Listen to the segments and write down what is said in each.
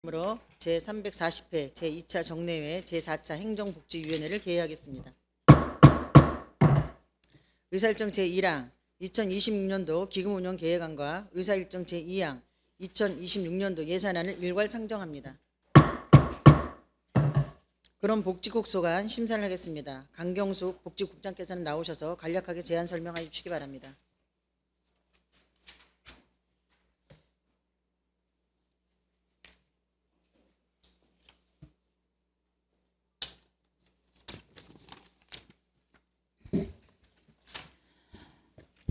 으로 제340회 제2차 정례회 제4차 행정복지위원회를 개회하겠습니다. 의사일정 제1항 2026년도 기금운용 계획안과 의사일정 제2항 2026년도 예산안을 일괄 상정합니다. 그럼 복지국 소관 심사를 하겠습니다. 강경숙 복지국장께서는 나오셔서 간략하게 제안 설명해 주시기 바랍니다.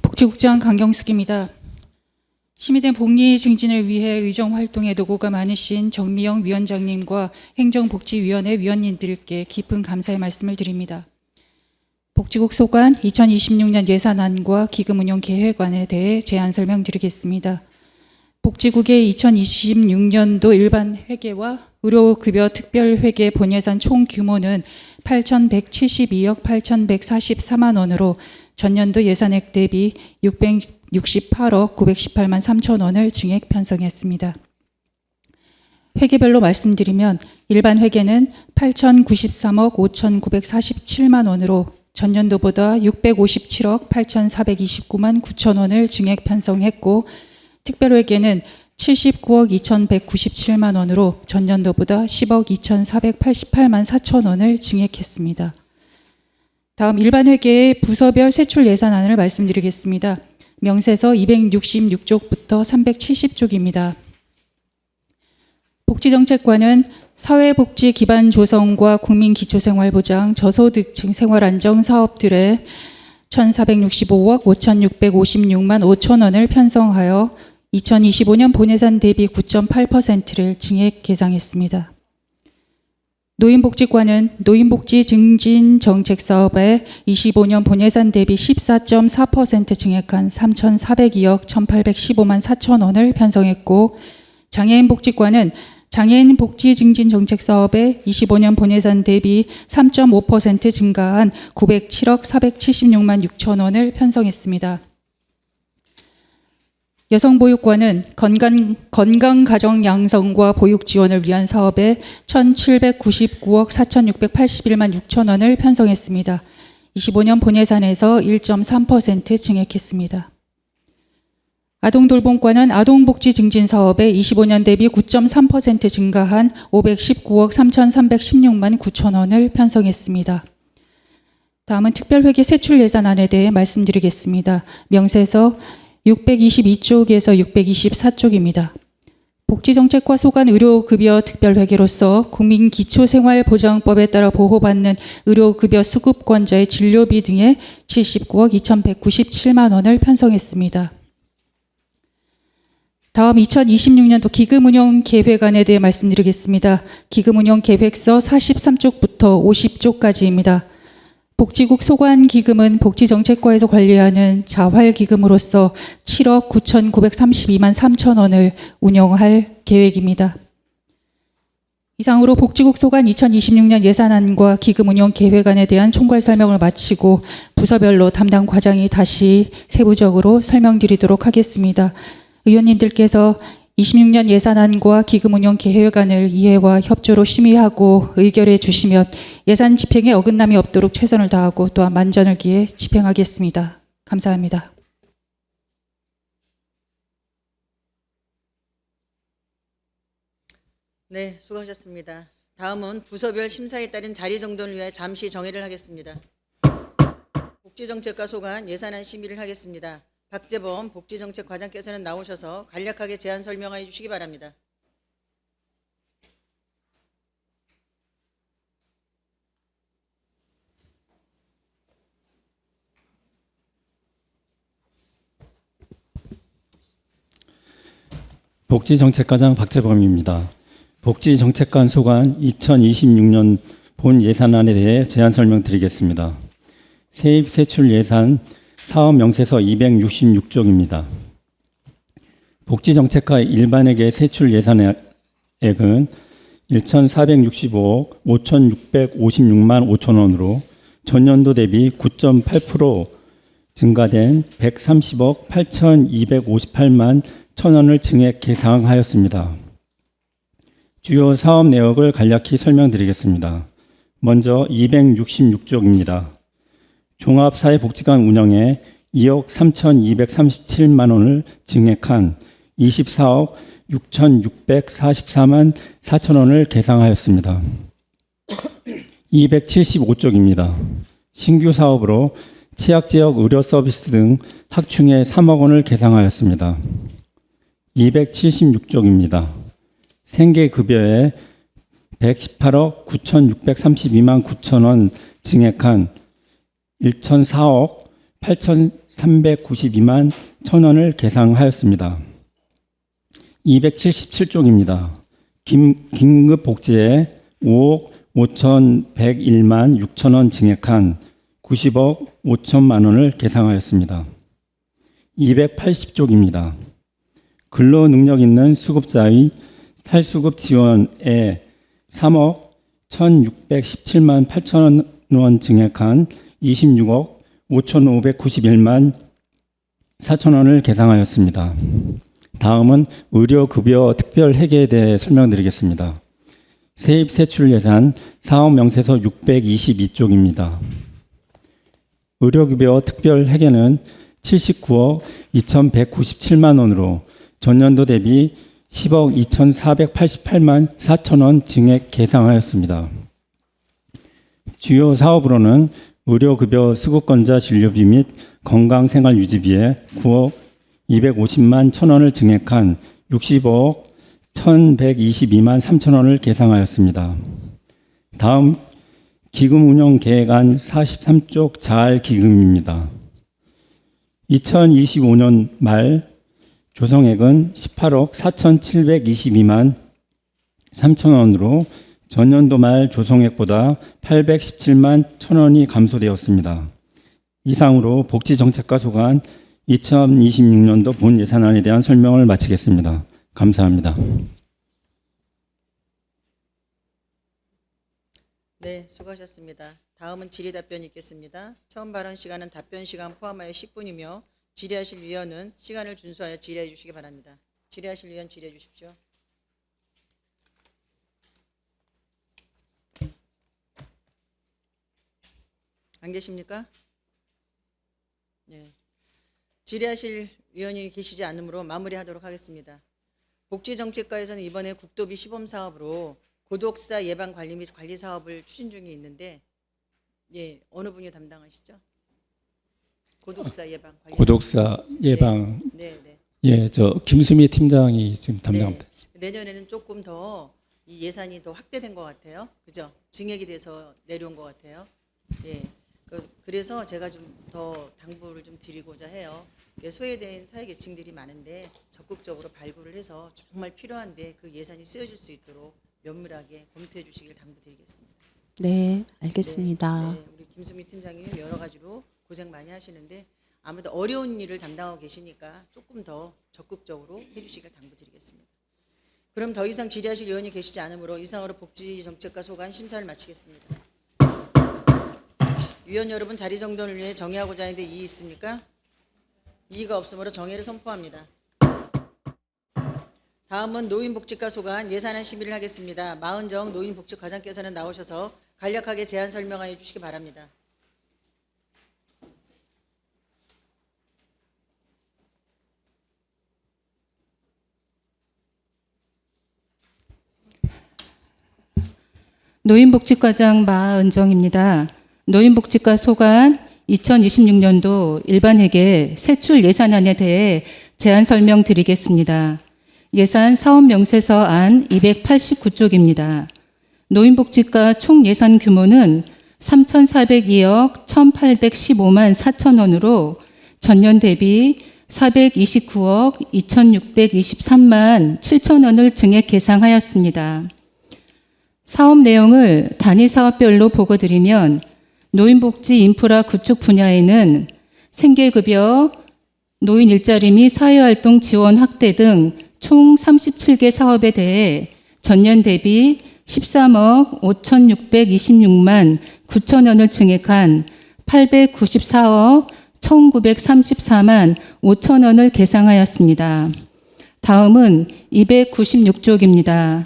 복지국장 강경숙입니다. 시민의 복리 증진을 위해 의정활동에 노고가 많으신 정미영 위원장님과 행정복지위원회 위원님들께 깊은 감사의 말씀을 드립니다. 복지국 소관 2026년 예산안과 기금운용 계획안에 대해 제안 설명드리겠습니다. 복지국의 2026년도 일반 회계와 의료급여 특별회계 본예산 총 규모는 8,172억 8,144만 원으로 전년도 예산액 대비 668억 918만 3천 원을 증액 편성했습니다. 회계별로 말씀드리면 일반 회계는 8,093억 5,947만 원으로 전년도보다 657억 8,429만 9천 원을 증액 편성했고, 특별회계는 79억 2,197만 원으로 전년도보다 10억 2,488만 4천 원을 증액했습니다. 다음 일반회계의 부서별 세출 예산안을 말씀드리겠습니다. 명세서 266쪽부터 370쪽입니다. 복지정책관은 사회복지 기반 조성과 국민기초생활보장 저소득층 생활안정 사업들에 1,465억 5,656만 5천 원을 편성하여 2025년 본예산 대비 9.8%를 증액 계상했습니다. 노인복지관은 노인복지 증진 정책 사업에 25년 본예산 대비 14.4% 증액한 3,402억 1,815만 4천 원을 편성했고, 장애인복지관은 장애인 복지 증진 정책 사업에 25년 본예산 대비 3.5% 증가한 907억 476만 6천 원을 편성했습니다. 여성보육관은 건강가정 양성과 보육 지원을 위한 사업에 1,799억 4,681만 6천 원을 편성했습니다. 25년 본예산에서 1.3% 증액했습니다. 아동돌봄관은 아동복지 증진 사업에 25년 대비 9.3% 증가한 519억 3,316만 9천 원을 편성했습니다. 다음은 특별회계 세출 예산안에 대해 말씀드리겠습니다. 명세서 622쪽에서 624쪽입니다. 복지정책과 소관 의료급여 특별회계로서 국민기초생활보장법에 따라 보호받는 의료급여 수급권자의 진료비 등에 79억 2,197만 원을 편성했습니다. 다음 2026년도 기금운용 계획안에 대해 말씀드리겠습니다. 기금운용 계획서 43쪽부터 50쪽까지입니다. 복지국 소관기금은 복지정책과에서 관리하는 자활기금으로서 7억 9,932만 3천 원을 운영할 계획입니다. 이상으로 복지국 소관 2026년 예산안과 기금운용 계획안에 대한 총괄 설명을 마치고 부서별로 담당 과장이 다시 세부적으로 설명드리도록 하겠습니다. 의원님들께서 26년 예산안과 기금운용 계획안을 이해와 협조로 심의하고 의결해 주시면 예산 집행에 어긋남이 없도록 최선을 다하고 또한 만전을 기해 집행하겠습니다. 감사합니다. 네, 수고하셨습니다. 다음은 부서별 심사에 따른 자리 정돈을 위해 잠시 정회를 하겠습니다. 복지정책과 소관 예산안 심의를 하겠습니다. 박재범 복지정책과장께서는 나오셔서 간략하게 제안 설명해 주시기 바랍니다. 복지정책과장 박재범입니다. 복지정책관 소관 2026년 본 예산안에 대해 제안 설명드리겠습니다. 세입세출 예산 사업 명세서 266쪽입니다. 복지정책과 일반회계 세출 예산액은 1,465억 5,656만 5천 원으로 전년도 대비 9.8% 증가된 130억 8,258만 1천 원을 증액 계상하였습니다. 주요 사업 내역을 간략히 설명드리겠습니다. 먼저 266쪽입니다. 종합사회복지관 운영에 2억 3,237만 원을 증액한 24억 6,644만 4천 원을 계상하였습니다. 275쪽입니다. 신규 사업으로 취약지역 의료 서비스 등 확충에 3억 원을 계상하였습니다. 276쪽입니다. 생계급여에 118억 9,632만 9천 원 증액한 1,004억 8,392만 1천 원을 계상하였습니다. 277쪽입니다. 긴급복지에 5억 5,101만 6천 원 증액한 90억 5천만 원을 계상하였습니다. 280쪽입니다. 근로능력 있는 수급자의 탈수급 지원에 3억 1,617만 8천 원 증액한 26억 5,591만 4천 원을 계상하였습니다. 다음은 의료급여 특별회계에 대해 설명드리겠습니다. 세입세출예산 사업명세서 622쪽입니다. 의료급여 특별회계는 79억 2,197만 원으로 전년도 대비 10억 2,488만 4천 원 증액 계상하였습니다. 주요 사업으로는 의료급여 수급권자 진료비 및 건강생활유지비에 9억 250만 1천 원을 증액한 65억 1,122만 3천 원을 계상하였습니다. 다음 기금운영계획안 43쪽 자알기금입니다. 2025년 말 조성액은 18억 4,722만 3천 원으로 전년도 말 조성액보다 817만 1천 원이 감소되었습니다. 이상으로 복지정책과 소관 2026년도 본 예산안에 대한 설명을 마치겠습니다. 감사합니다. 네, 수고하셨습니다. 다음은 질의답변이 있겠습니다. 처음 발언 시간은 답변 시간 포함하여 10분이며 질의하실 위원은 시간을 준수하여 질의해 주시기 바랍니다. 질의하실 위원 질의해 주십시오. 안 계십니까? 네. 질의하실 위원이 계시지 않으므로 마무리하도록 하겠습니다. 복지정책과에서는 이번에 국도비 시범사업으로 고독사 예방 관리 및 관리 사업을 추진 중에 있는데, 예, 어느 분이 담당하시죠? 고독사 예방 관리. 고독사 예방. 네, 네. 예, 저 김수미 팀장이 지금 담당합니다. 네. 내년에는 조금 더 이 예산이 더 확대된 것 같아요. 그죠? 증액이 돼서 내려온 것 같아요. 예. 그래서 제가 좀 더 당부를 좀 드리고자 해요. 소외된 사회계층들이 많은데 적극적으로 발굴을 해서 정말 필요한데 그 예산이 쓰여질 수 있도록 면밀하게 검토해 주시길 당부드리겠습니다. 네, 알겠습니다. 네, 우리 김수미 팀장님 여러 가지로 고생 많이 하시는데 아무래도 어려운 일을 담당하고 계시니까 조금 더 적극적으로 해주시길 당부드리겠습니다. 그럼 더 이상 질의하실 의원이 계시지 않으므로 이상으로 복지정책과 소관 심사를 마치겠습니다. 위원 여러분 자리 정돈을 위해 정의하고자 하는데 이의 있습니까? 이의가 없으므로 정의를 선포합니다. 다음은 노인복지과 소관 예산안 심의를 하겠습니다. 마은정 노인복지과장께서는 나오셔서 간략하게 제안 설명해 주시기 바랍니다. 노인복지과장 마은정입니다. 노인복지과 소관 2026년도 일반회계 세출 예산안에 대해 제안 설명드리겠습니다. 예산 사업명세서 안 289쪽입니다. 노인복지과 총 예산 규모는 3,402억 1,815만 4천 원으로 전년 대비 429억 2,623만 7천 원을 증액 계상하였습니다. 사업 내용을 단위 사업별로 보고드리면 노인복지 인프라 구축 분야에는 생계급여, 노인 일자리 및 사회활동 지원 확대 등 총 37개 사업에 대해 전년 대비 13억 5,626만 9천 원을 증액한 894억 1,934만 5천 원을 계상하였습니다. 다음은 296쪽입니다.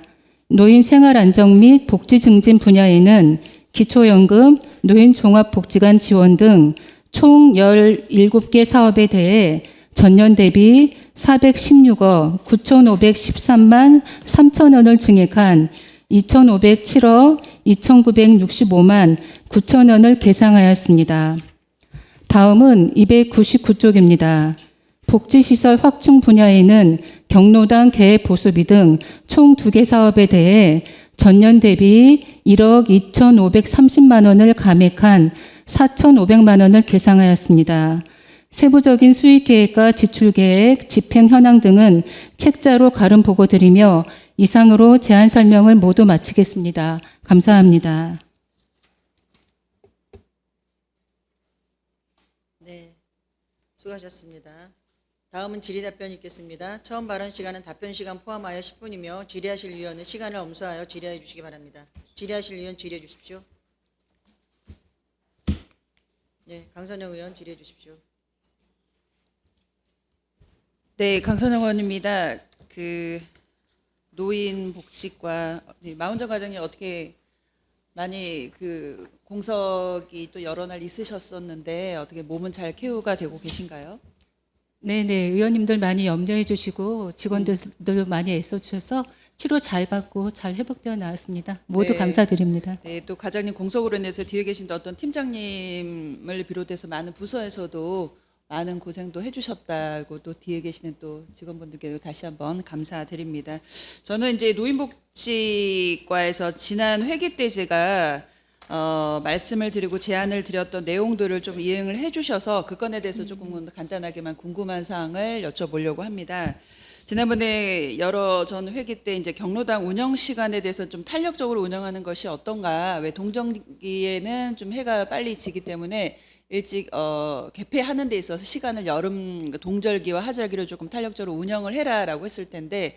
노인 생활 안정 및 복지 증진 분야에는 기초연금, 노인 종합복지관 지원 등 총 17개 사업에 대해 전년 대비 416억 9,513만 3천 원을 증액한 2,507억 2,965만 9천 원을 계상하였습니다. 다음은 299쪽입니다. 복지시설 확충 분야에는 경로당 계획 보수비 등 총 2개 사업에 대해 전년 대비 1억 2,530만 원을 감액한 4,500만 원을 계상하였습니다. 세부적인 수익 계획과 지출 계획, 집행 현황 등은 책자로 가름 보고 드리며 이상으로 제안 설명을 모두 마치겠습니다. 감사합니다. 네, 수고하셨습니다. 다음은 질의답변 있겠습니다. 처음 발언 시간은 답변 시간 포함하여 10분이며 질의하실 위원은 시간을 엄수하여 질의해 주시기 바랍니다. 질의하실 위원 질의해 주십시오. 네, 강선영 의원 질의해 주십시오. 네, 강선영 의원입니다. 그 노인 복지과 마운정 과장님 어떻게 많이 그 공석이 또 여러 날 있으셨었는데 어떻게 몸은 잘 케어가 되고 계신가요? 네네, 의원님들 많이 염려해 주시고 직원들도 많이 애써 주셔서 치료 잘 받고 잘 회복되어 나왔습니다. 모두 네. 감사드립니다. 네, 또 과장님 공석으로 인해서 뒤에 계신 어떤 팀장님을 비롯해서 많은 부서에서도 많은 고생도 해주셨다고 또 뒤에 계시는 또 직원분들께도 다시 한번 감사드립니다. 저는 이제 노인복지과에서 지난 회기 때 제가 말씀을 드리고 제안을 드렸던 내용들을 좀 이행을 해주셔서 그 건에 대해서 조금 간단하게만 궁금한 사항을 여쭤보려고 합니다. 지난번에 여러 전 회기 때 이제 경로당 운영 시간에 대해서 좀 탄력적으로 운영하는 것이 어떤가? 왜 동정기에는 좀 해가 빨리 지기 때문에 일찍 개폐하는 데 있어서 시간을 여름 동절기와 하절기로 조금 탄력적으로 운영을 해라라고 했을 텐데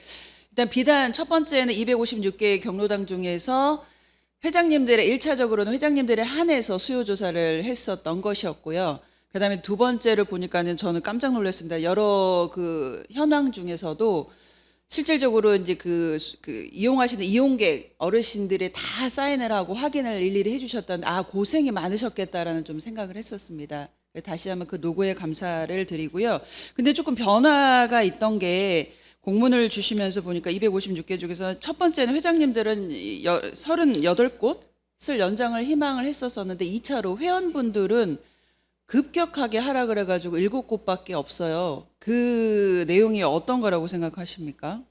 일단 비단 첫 번째는 256개의 경로당 중에서 회장님들의 1차적으로는 회장님들에 한해서 수요 조사를 했었던 것이었고요. 그다음에 두 번째를 보니까는 저는 깜짝 놀랐습니다. 여러 그 현황 중에서도 실질적으로 이제 그 이용하시는 이용객 어르신들이 다 사인을 하고 확인을 일일이 해주셨던 고생이 많으셨겠다라는 좀 생각을 했었습니다. 다시 한번 그 노고에 감사를 드리고요. 근데 조금 변화가 있던 게 공문을 주시면서 보니까 256개 중에서 첫 번째는 회장님들은 38곳을 연장을 희망을 했었었는데 2차로 회원분들은 급격하게 하락을 해가지고 7곳밖에 없어요. 그 내용이 어떤 거라고 생각하십니까?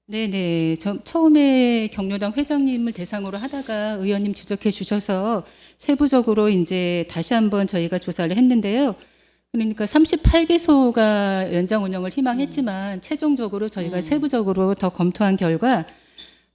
네네. 처음에 경로당 회장님을 대상으로 하다가 의원님 지적해 주셔서 세부적으로 이제 다시 한번 저희가 조사를 했는데요. 그러니까 38개소가 연장 운영을 희망했지만 최종적으로 저희가 세부적으로 더 검토한 결과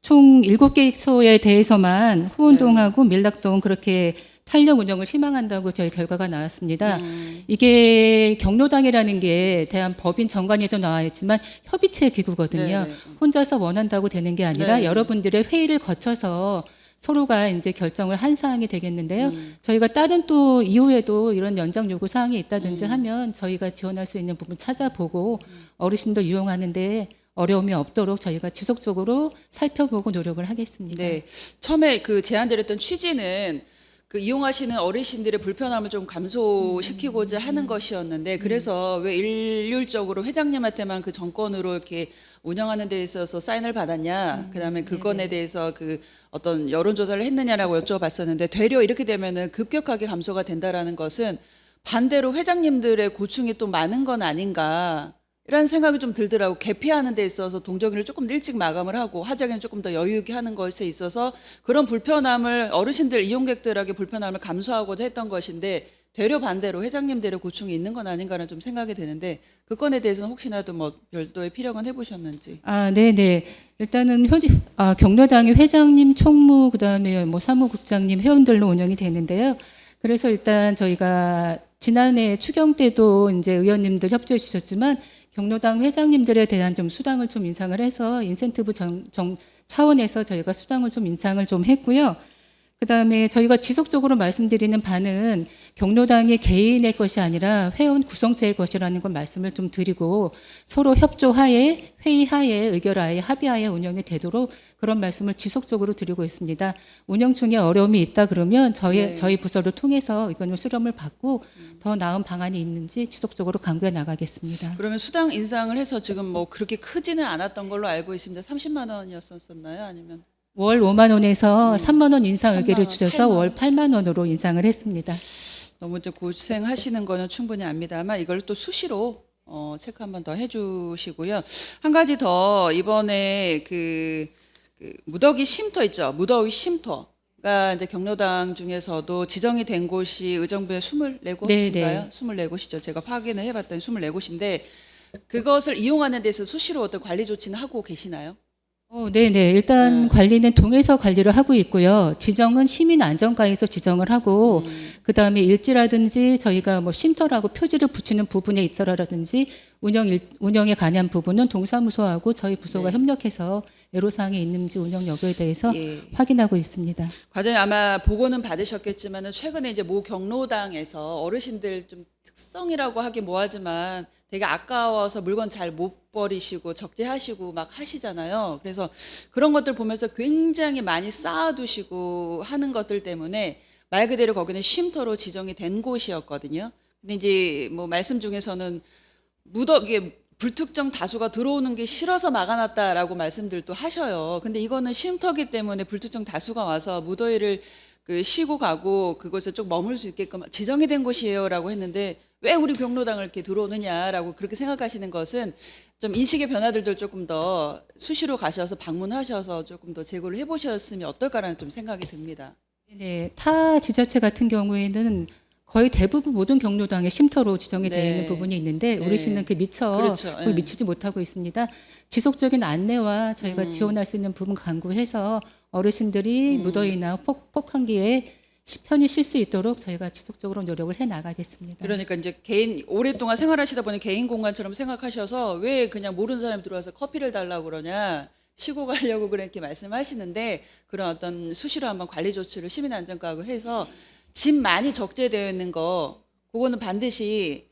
총 7개소에 대해서만 후운동하고 밀락동 그렇게 탄력 운영을 희망한다고 저희 결과가 나왔습니다. 이게 경로당이라는 게 대한 법인 정관에도 나와 있지만 협의체 기구거든요. 네네. 혼자서 원한다고 되는 게 아니라 네네. 여러분들의 회의를 거쳐서 서로가 이제 결정을 한 사항이 되겠는데요. 저희가 다른 또 이후에도 이런 연장 요구 사항이 있다든지 하면 저희가 지원할 수 있는 부분 찾아보고 어르신들 이용하는데 어려움이 없도록 저희가 지속적으로 살펴보고 노력을 하겠습니다. 네. 처음에 그 제안드렸던 취지는 그 이용하시는 어르신들의 불편함을 좀 감소시키고자 하는 것이었는데 그래서 왜 일률적으로 회장님한테만 그 정권으로 이렇게 운영하는 데 있어서 사인을 받았냐, 그다음에 그 건에 대해서 그 어떤 여론조사를 했느냐라고 여쭤봤었는데 되려 이렇게 되면은 급격하게 감소가 된다라는 것은 반대로 회장님들의 고충이 또 많은 건 아닌가 이런 생각이 좀 들더라고. 개폐하는 데 있어서 동정기를 조금 일찍 마감을 하고 하자기는 조금 더 여유 있게 하는 것에 있어서 그런 불편함을 어르신들 이용객들에게 불편함을 감수하고자 했던 것인데 되려 반대로 회장님들의 고충이 있는 건 아닌가는 좀 생각이 드는데 그 건에 대해서는 혹시나도 뭐 별도의 피력은 해보셨는지. 네네. 일단은 경로당의 회장님, 총무, 그다음에 뭐 사무국장님, 회원들로 운영이 되는데요. 그래서 일단 저희가 지난해 추경 때도 이제 의원님들 협조해 주셨지만 경로당 회장님들에 대한 좀 수당을 좀 인상을 해서 인센티브 차원에서 저희가 수당을 좀 인상을 좀 했고요. 그다음에 저희가 지속적으로 말씀드리는 바는 경로당이 개인의 것이 아니라 회원 구성체의 것이라는 걸 말씀을 좀 드리고 서로 협조하에 회의하에 의결하에 합의하에 운영이 되도록 그런 말씀을 지속적으로 드리고 있습니다. 운영 중에 어려움이 있다 그러면 저희 부서를 통해서 의견을 수렴을 받고 더 나은 방안이 있는지 지속적으로 강구해 나가겠습니다. 그러면 수당 인상을 해서 지금 뭐 그렇게 크지는 않았던 걸로 알고 있습니다. 30만 원이었었나요? 아니면 월 5만 원에서 3만 원 인상 3만 의결을 원, 주셔서 8만 원. 월 8만 원으로 인상을 했습니다. 너무 이제 고생하시는 거는 충분히 압니다만 이걸 또 수시로 체크 한번 더 해주시고요. 한 가지 더 이번에 그 무더기 쉼터 있죠. 무더위 쉼터가 이제 경로당 중에서도 지정이 된 곳이 의정부에 24곳인가요? 네. 24곳이죠. 제가 확인을 해봤더니 24곳인데 그것을 이용하는 데서 수시로 어떤 관리 조치는 하고 계시나요? 네네. 일단 관리는 동에서 관리를 하고 있고요. 지정은 시민안전과에서 지정을 하고, 그 다음에 일지라든지 저희가 뭐 쉼터라고 표지를 붙이는 부분에 있어라든지 운영에 관한 부분은 동사무소하고 저희 부서가 협력해서 애로사항이 있는지 운영 여부에 대해서 예. 확인하고 있습니다. 과장님 아마 보고는 받으셨겠지만 최근에 이제 모 경로당에서 어르신들 좀 특성이라고 하기 뭐하지만 되게 아까워서 물건 잘 못 버리시고 적재하시고 막 하시잖아요. 그래서 그런 것들 보면서 굉장히 많이 쌓아두시고 하는 것들 때문에 말 그대로 거기는 쉼터로 지정이 된 곳이었거든요. 근데 이제 뭐 말씀 중에서는 이게 불특정 다수가 들어오는 게 싫어서 막아놨다라고 말씀들도 하셔요. 근데 이거는 쉼터기 때문에 불특정 다수가 와서 무더위를 쉬고 가고 그곳에 좀 머물 수 있게끔 지정이 된 곳이에요라고 했는데 왜 우리 경로당을 이렇게 들어오느냐라고 그렇게 생각하시는 것은 좀 인식의 변화들도 조금 더 수시로 가셔서 방문하셔서 조금 더 제고를 해보셨으면 어떨까라는 좀 생각이 듭니다. 네, 타 지자체 같은 경우에는 거의 대부분 모든 경로당에 쉼터로 지정이 되어 네. 있는 부분이 있는데 네. 우리 시는 미처 그렇죠. 거의 네. 미치지 못하고 있습니다. 지속적인 안내와 저희가 지원할 수 있는 부분 강구해서 어르신들이 무더위나 폭한기에 편히 쉴 수 있도록 저희가 지속적으로 노력을 해 나가겠습니다. 그러니까 이제 개인 오랫동안 생활하시다 보니 개인 공간처럼 생각하셔서 왜 그냥 모르는 사람이 들어와서 커피를 달라고 그러냐 쉬고 가려고 그렇게 말씀하시는데 그런 어떤 수시로 한번 관리 조치를 시민안전과학을 해서 짐 많이 적재되어 있는 거 그거는 반드시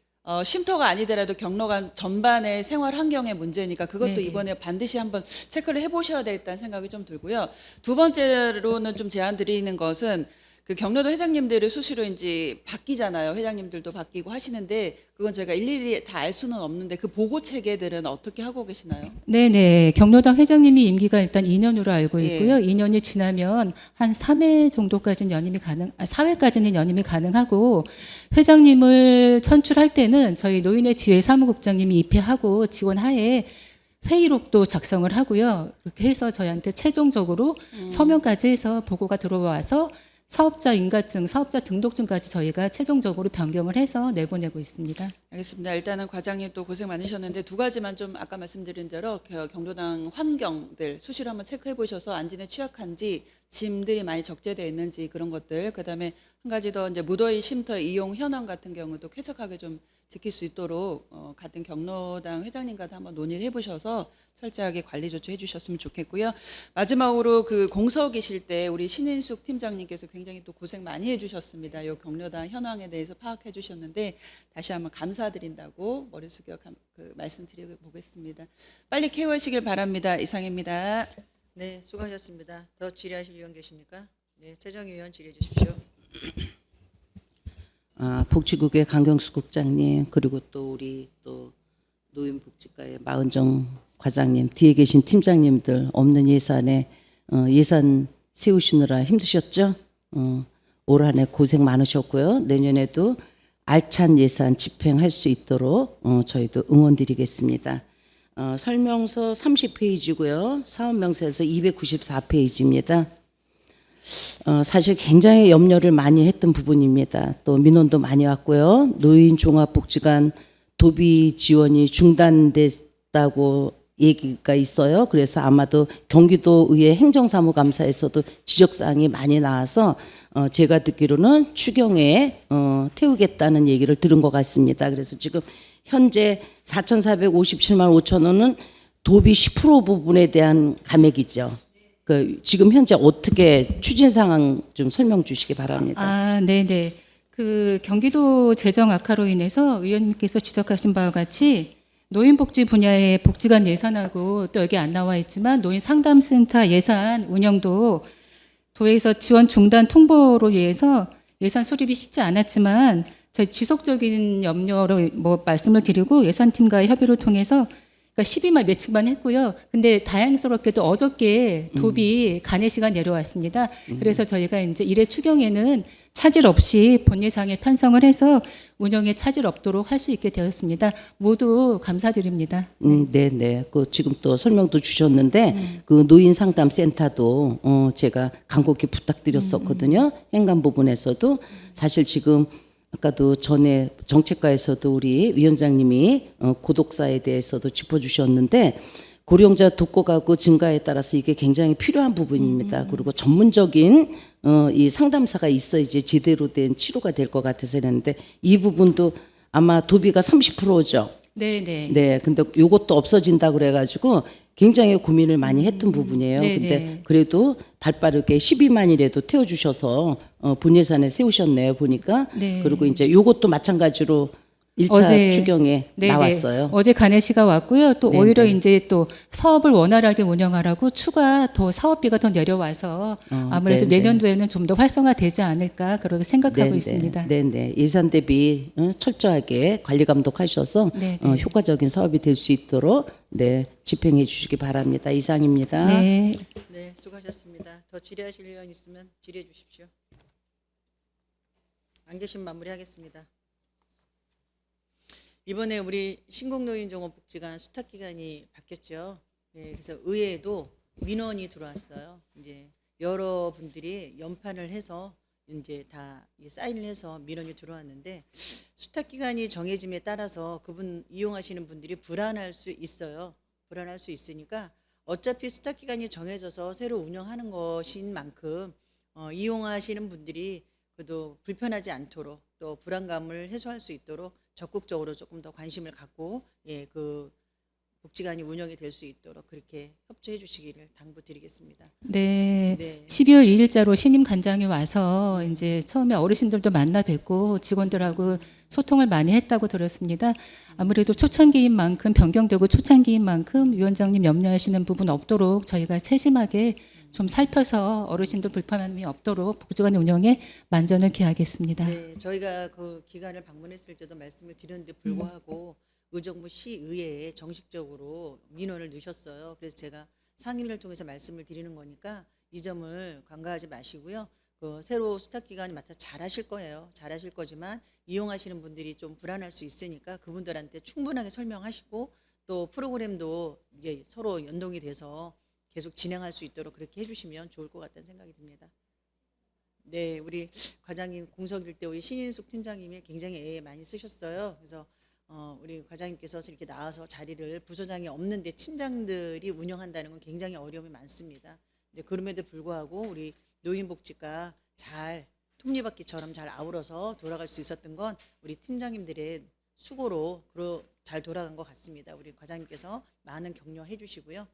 쉼터가 아니더라도 경로관 전반의 생활 환경의 문제니까 그것도 네네. 이번에 반드시 한번 체크를 해보셔야 되겠다는 생각이 좀 들고요. 두 번째로는 좀 제안 드리는 것은 그 경로도 회장님들을 수시로 이제 바뀌잖아요. 회장님들도 바뀌고 하시는데 그건 제가 일일이 다 알 수는 없는데 그 보고 체계들은 어떻게 하고 계시나요? 네네. 경로당 회장님이 임기가 일단 2년으로 알고 예. 있고요. 2년이 지나면 한 3회 정도까지는 4회까지는 연임이 가능하고 회장님을 선출할 때는 저희 노인의 지회 사무국장님이 입회하고 지원하에 회의록도 작성을 하고요. 그렇게 해서 저희한테 최종적으로 서명까지 해서 보고가 들어와서 사업자 인가증, 사업자 등록증까지 저희가 최종적으로 변경을 해서 내보내고 있습니다. 알겠습니다. 일단은 과장님 또 고생 많으셨는데 두 가지만 좀 아까 말씀드린 대로 경로당 환경들 수시로 한번 체크해 보셔서 안진에 취약한지 짐들이 많이 적재되어 있는지 그런 것들 그다음에 한 가지 더 이제 무더위 쉼터 이용 현황 같은 경우도 쾌적하게 좀 지킬 수 있도록 같은 경로당 회장님과도 한번 논의를 해보셔서 철저하게 관리 조치해 주셨으면 좋겠고요. 마지막으로 그 공서 계실 때 우리 신인숙 팀장님께서 굉장히 또 고생 많이 해주셨습니다. 이 경로당 현황에 대해서 파악해 주셨는데 다시 한번 감사드린다고 머리 숙여 말씀드려 보겠습니다. 빨리 케어하시길 바랍니다. 이상입니다. 네, 수고하셨습니다. 더 질의하실 의원 계십니까? 네, 최정희 의원 질의해 주십시오. 복지국의 강경수 국장님 그리고 또 우리 또 노인복지과의 마은정 과장님 뒤에 계신 팀장님들 없는 예산에 예산 세우시느라 힘드셨죠? 올 한 해 고생 많으셨고요. 내년에도 알찬 예산 집행할 수 있도록 저희도 응원드리겠습니다. 설명서 30페이지고요. 사업명세서 294페이지입니다. 사실 굉장히 염려를 많이 했던 부분입니다. 또 민원도 많이 왔고요. 노인종합복지관 도비 지원이 중단됐다고 얘기가 있어요. 그래서 아마도 경기도의회 행정사무감사에서도 지적사항이 많이 나와서 제가 듣기로는 추경에 태우겠다는 얘기를 들은 것 같습니다. 그래서 지금 현재 4,457만 5천 원은 도비 10% 부분에 대한 감액이죠. 지금 현재 어떻게 추진 상황 좀 설명 주시기 바랍니다. 네네. 그 경기도 재정 악화로 인해서 의원님께서 지적하신 바와 같이 노인복지 분야의 복지관 예산하고 또 여기 안 나와 있지만 노인 상담센터 예산 운영도 도에서 지원 중단 통보로 인해서 예산 수립이 쉽지 않았지만 저희 지속적인 염려로 뭐 말씀을 드리고 예산팀과의 협의를 통해서 그러니까 12만 몇측만 했고요. 근데 다행스럽게도 어저께 도비 간회시가 내려왔습니다. 그래서 저희가 이제 1회 추경에는 차질 없이 본 예상에 편성을 해서 운영에 차질 없도록 할 수 있게 되었습니다. 모두 감사드립니다. 네. 그 지금 또 설명도 주셨는데 그 노인 상담 센터도 제가 간곡히 부탁드렸었거든요. 행간 부분에서도 사실 지금 아까도 전에 정책과에서도 우리 위원장님이 고독사에 대해서도 짚어주셨는데 고령자 독거가구 증가에 따라서 이게 굉장히 필요한 부분입니다. 그리고 전문적인 이 상담사가 있어야지 제대로 된 치료가 될 것 같아서 그랬는데 이 부분도 아마 도비가 30%죠. 네네. 네, 근데 요것도 없어진다 그래가지고 굉장히 고민을 많이 했던 부분이에요. 네네. 근데 그래도 발빠르게 12만이라도 태워주셔서 본 예산에 세우셨네요, 보니까. 네. 그리고 이제 요것도 마찬가지로 1차 어제- 추경에 네네. 나왔어요. 어제 간회시가 왔고요. 또 네네. 오히려 이제 또 사업을 원활하게 운영하라고 추가 더 사업비가 더 내려와서 아무래도 네네. 내년도에는 좀 더 활성화되지 않을까 그렇게 생각하고 있습니다. 네네. 예산 대비 철저하게 관리 감독하셔서 네네. 효과적인 사업이 될 수 있도록 네, 집행해 주시기 바랍니다. 이상입니다. 네. 네, 수고하셨습니다. 더 질의하실 의원 있으면 질의해 주십시오. 안 계시면 마무리하겠습니다. 이번에 우리 신공노인종합복지관 수탁기간이 바뀌었죠. 네, 그래서 의회에도 민원이 들어왔어요. 이제 여러분들이 연판을 해서 이제 다 사인을 해서 민원이 들어왔는데 수탁기간이 정해짐에 따라서 그분 이용하시는 분들이 불안할 수 있어요. 불안할 수 있으니까 어차피 수탁기간이 정해져서 새로 운영하는 것인 만큼 이용하시는 분들이 그래도 불편하지 않도록 또 불안감을 해소할 수 있도록 적극적으로 조금 더 관심을 갖고 그 복지관이 운영이 될 수 있도록 그렇게 협조해 주시기를 당부드리겠습니다. 네. 네. 12월 2일자로 신임 관장이 와서 이제 처음에 어르신들도 만나 뵙고 직원들하고 소통을 많이 했다고 들었습니다. 아무래도 초창기인 만큼 변경되고 초창기인 만큼 위원장님 염려하시는 부분 없도록 저희가 세심하게 좀 살펴서 어르신들 불편함이 없도록 복지관 운영에 만전을 기하겠습니다. 네, 저희가 그 기관을 방문했을 때도 말씀을 드렸는데 불구하고 의정부 시의회에 정식적으로 민원을 넣으셨어요. 그래서 제가 상임위를 통해서 말씀을 드리는 거니까 이 점을 간과하지 마시고요. 그 새로 스타 기관이 맡아 잘하실 거예요. 잘하실 거지만 이용하시는 분들이 좀 불안할 수 있으니까 그분들한테 충분하게 설명하시고 또 프로그램도 이게 서로 연동이 돼서 계속 진행할 수 있도록 그렇게 해주시면 좋을 것 같다는 생각이 듭니다. 네, 우리 과장님 공석일 때 우리 신인숙 팀장님이 굉장히 애 많이 쓰셨어요. 그래서 우리 과장님께서 이렇게 나와서 자리를 부서장이 없는데 팀장들이 운영한다는 건 굉장히 어려움이 많습니다. 근데 그럼에도 불구하고 우리 노인복지가 잘 톱니바퀴처럼 잘 아우러서 돌아갈 수 있었던 건 우리 팀장님들의 수고로 잘 돌아간 것 같습니다. 우리 과장님께서 많은 격려해 주시고요.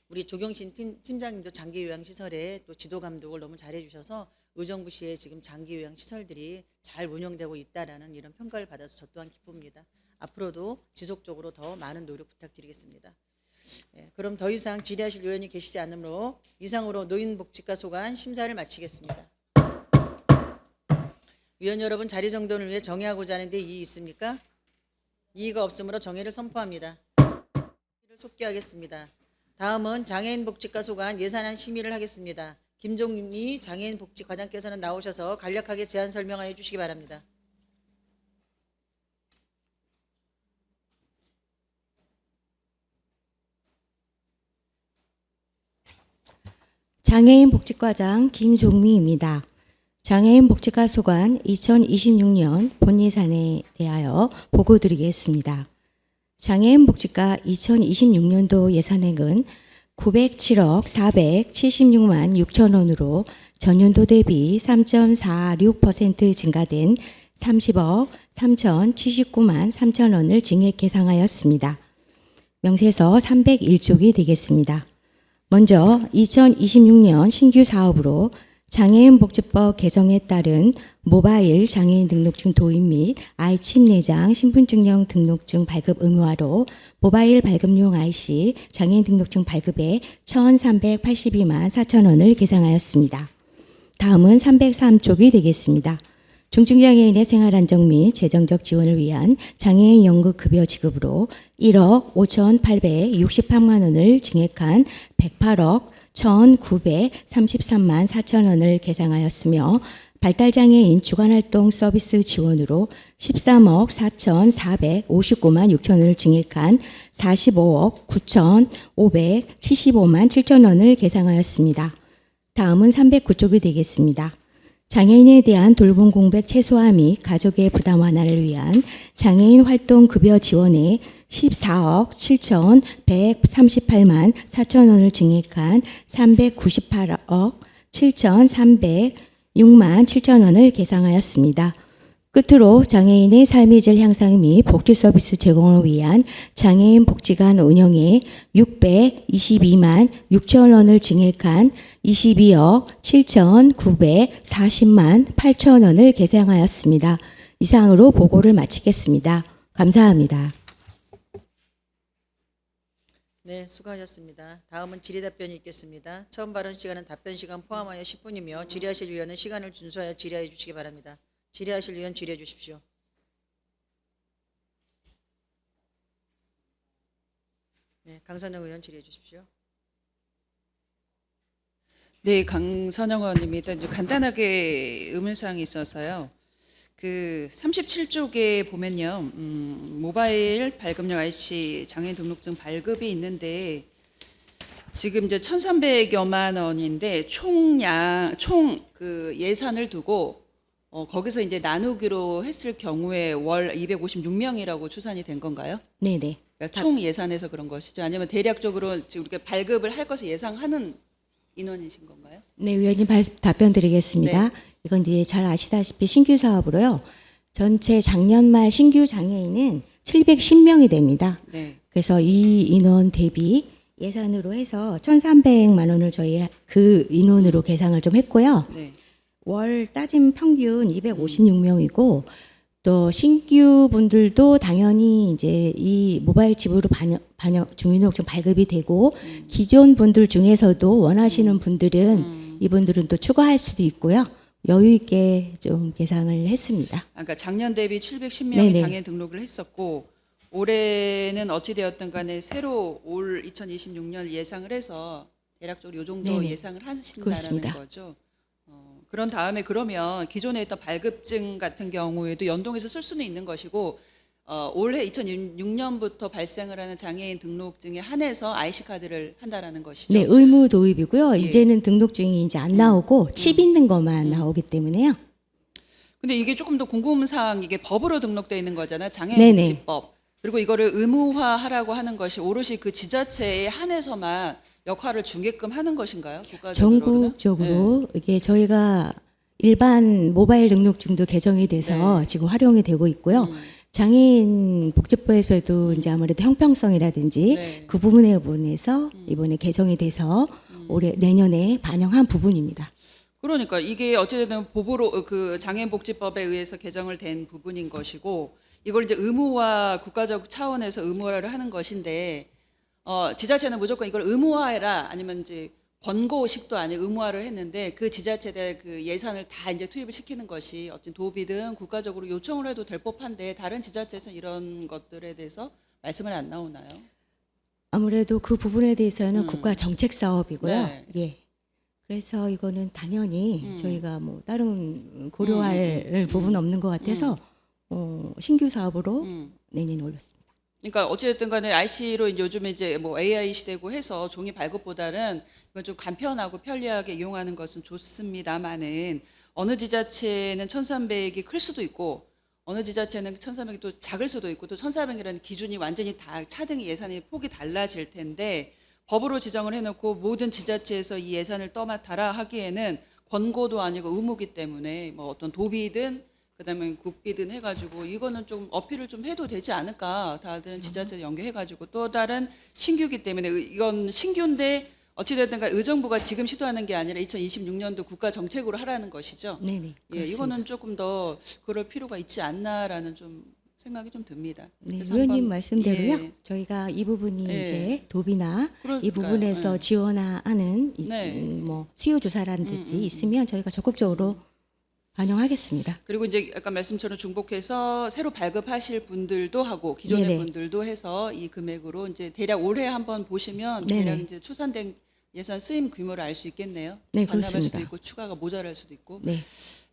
우리 조경신 팀장님도 장기요양시설에 또 지도 감독을 너무 잘해 주셔서 의정부시에 지금 장기요양시설들이 잘 운영되고 있다라는 이런 평가를 받아서 저 또한 기쁩니다. 앞으로도 지속적으로 더 많은 노력 부탁드리겠습니다. 네, 그럼 더 이상 질의하실 의원이 계시지 않으므로 이상으로 노인복지과 소관 심사를 마치겠습니다. 위원 여러분 자리 정돈을 위해 정의하고자 하는데 이의 있습니까? 이의가 없으므로 정의를 선포합니다. 속기하겠습니다. 다음은 장애인복지과 소관 예산안 심의를 하겠습니다. 김종미 장애인복지과장께서는 나오셔서 간략하게 제안 설명하여 주시기 바랍니다. 장애인복지과장 김종미입니다. 장애인복지과 소관 2026년 본예산에 대하여 보고드리겠습니다. 장애인복지과 2026년도 예산액은 907억 476만 6천 원으로 전년도 대비 3.46% 증가된 30억 3,079만 3천 원을 증액 계상하였습니다. 명세서 301쪽이 되겠습니다. 먼저 2026년 신규 사업으로 장애인 복지법 개정에 따른 모바일 장애인 등록증 도입 및 아이칩 내장 신분증령 등록증 발급 의무화로 모바일 발급용 IC 장애인 등록증 발급에 1,382만 4천 원을 계상하였습니다. 다음은 303쪽이 되겠습니다. 중증장애인의 생활안정 및 재정적 지원을 위한 장애인 연금급여 지급으로 1억 5,863만 원을 증액한 108억 1,933만 4천 원을 계상하였으며 발달장애인 주간활동 서비스 지원으로 13억 4,459만 6천 원을 증액한 45억 9,575만 7천 원을 계상하였습니다. 다음은 309쪽이 되겠습니다. 장애인에 대한 돌봄 공백 최소화 및 가족의 부담 완화를 위한 장애인 활동 급여 지원에 14억 7,138만 4천 원을 증액한 398억 7,306만 7천 원을 계상하였습니다. 끝으로 장애인의 삶의 질 향상 및 복지 서비스 제공을 위한 장애인 복지관 운영에 622만 6천 원을 증액한 22억 7,940만 8천 원을 계상하였습니다. 이상으로 보고를 마치겠습니다. 감사합니다. 네, 수고하셨습니다. 다음은 질의답변이 있겠습니다. 처음 발언 시간은 답변 시간 포함하여 10분이며 질의하실 위원은 시간을 준수하여 질의해 주시기 바랍니다. 질의하실 위원 질의해 주십시오. 네, 강선영 의원 질의해 주십시오. 네, 강선영 의원입니다. 이제 간단하게 의문사항이 있어서요. 그 37쪽에 보면요, 모바일 발급용 IC 장애인 등록증 발급이 있는데 지금 이제 1,300여만 원인데 총 그 예산을 두고 거기서 이제 나누기로 했을 경우에 월 256명이라고 추산이 된 건가요? 네네. 그러니까 총 예산에서 그런 것이죠. 아니면 대략적으로 지금 우리가 발급을 할 것을 예상하는 인원이신 건가요? 네, 위원님 답변 드리겠습니다. 네. 이건 이제 잘 아시다시피 신규 사업으로요. 전체 작년 말 신규 장애인은 710명이 됩니다. 네. 그래서 이 인원 대비 예산으로 해서 1,300만 원을 저희 그 인원으로 계상을 좀 했고요. 네. 월 따진 평균 256명이고 또 신규 분들도 당연히 이제 이 모바일 칩으로 주민등록증 발급이 되고 기존 분들 중에서도 원하시는 분들은 이분들은 또 추가할 수도 있고요. 여유 있게 좀 계상을 했습니다. 그러니까 작년 대비 710명이 네네. 장애인 등록을 했었고 올해는 어찌 되었든 간에 새로 올 2026년 예상을 해서 대략적으로 이 정도 네네. 예상을 하신다라는 그렇습니다. 거죠. 그런 다음에 그러면 기존에 있던 발급증 같은 경우에도 연동해서 쓸 수는 있는 것이고 올해 2006년부터 발생을 하는 장애인 등록증에 한해서 IC 카드를 한다라는 것이죠. 네, 의무 도입이고요. 예. 이제는 등록증이 이제 안 나오고 칩 있는 것만 나오기 때문에요. 근데 이게 조금 더 궁금한 사항, 이게 법으로 등록되어 있는 거잖아요. 네네. 장애인복지법. 그리고 이거를 의무화하라고 하는 것이 오롯이 그 지자체에 한해서만 역할을 주게끔 하는 것인가요? 국가적으로는? 전국적으로 이게 저희가 일반 모바일 등록증도 개정이 돼서 네. 지금 활용이 되고 있고요. 장애인 복지법에서도 이제 아무래도 형평성이라든지 네. 그 부분에 관해서 이번에 개정이 돼서 올해 내년에 반영한 부분입니다. 그러니까 이게 어찌됐든 법으로 그 장애인복지법에 의해서 개정을 된 부분인 것이고 이걸 이제 의무화 국가적 차원에서 의무화를 하는 것인데 지자체는 무조건 이걸 의무화해라 아니면 이제 권고식도 아니고 의무화를 했는데 그 지자체에 그 예산을 다 이제 투입을 시키는 것이 어떤 도비든 국가적으로 요청을 해도 될 법한데 다른 지자체에서는 이런 것들에 대해서 말씀은 안 나오나요? 아무래도 그 부분에 대해서는 국가 정책 사업이고요. 네. 예. 그래서 이거는 당연히 저희가 뭐 다른 고려할 부분 없는 것 같아서 신규 사업으로 내년에 올렸습니다. 그러니까 어찌됐든 간에 IC로 요즘에 이제 뭐 AI 시대고 해서 종이 발급보다는 이건 좀 간편하고 편리하게 이용하는 것은 좋습니다만은 어느 지자체는 1,300이 클 수도 있고 어느 지자체는 1,300이 또 작을 수도 있고 또 1,400이라는 기준이 완전히 다 차등이 예산의 폭이 달라질 텐데 법으로 지정을 해놓고 모든 지자체에서 이 예산을 떠맡아라 하기에는 권고도 아니고 의무기 때문에 뭐 어떤 도비든 그다음에 국비든 해가지고 이거는 좀 어필을 좀 해도 되지 않을까. 다른 지자체 연계해가지고 또 다른 신규기 때문에 이건 신규인데 어찌됐든 간 의정부가 지금 시도하는 게 아니라 2026년도 국가 정책으로 하라는 것이죠. 네네. 예, 그렇습니다. 이거는 조금 더 그럴 필요가 있지 않나라는 좀 생각이 좀 듭니다. 네, 그래서 의원님 한번, 말씀대로요. 예. 저희가 이 부분이 예. 이제 도비나 이 그러니까요. 부분에서 예. 지원하는 네. 뭐 수요 조사라든지 있으면 저희가 적극적으로 반영하겠습니다. 그리고 이제 아까 말씀처럼 중복해서 새로 발급하실 분들도 하고 기존의 네네. 분들도 해서 이 금액으로 이제 대략 올해 한번 보시면 네네. 대략 이제 추산된 예산 쓰임 규모를 알 수 있겠네요. 네, 반납할 그렇습니다. 수도 있고 추가가 모자랄 수도 있고. 네.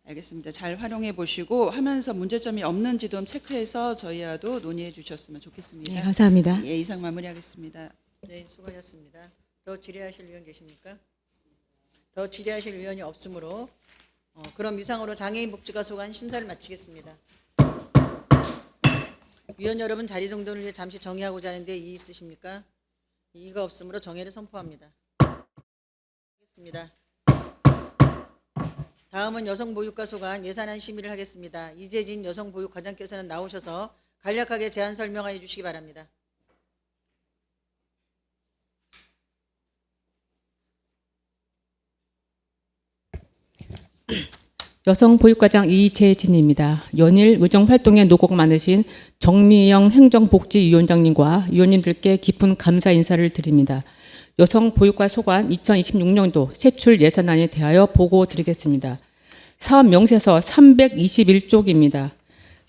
알겠습니다. 잘 활용해 보시고 하면서 문제점이 없는지 좀 체크해서 저희와도 논의해 주셨으면 좋겠습니다. 네, 감사합니다. 예, 이상 마무리하겠습니다. 네, 수고하셨습니다. 더 질의하실 의원 계십니까? 더 질의하실 의원이 없으므로 그럼 이상으로 장애인 복지가 소관 심사를 마치겠습니다. 위원 여러분 자리 정돈을 위해 잠시 정의하고자 하는데 이의 있으십니까? 이의가 없으므로 정의를 선포합니다. 하겠습니다. 다음은 여성보육과 소관 예산안 심의를 하겠습니다. 이재진 여성보육과장께서는 나오셔서 간략하게 제안 설명해 주시기 바랍니다. 여성보육과장 이재진입니다. 연일 의정활동에 노고 많으신 정미영 행정복지위원장님과 위원님들께 깊은 감사 인사를 드립니다. 여성보육과 소관 2026년도 세출 예산안에 대하여 보고 드리겠습니다. 사업 명세서 321쪽입니다.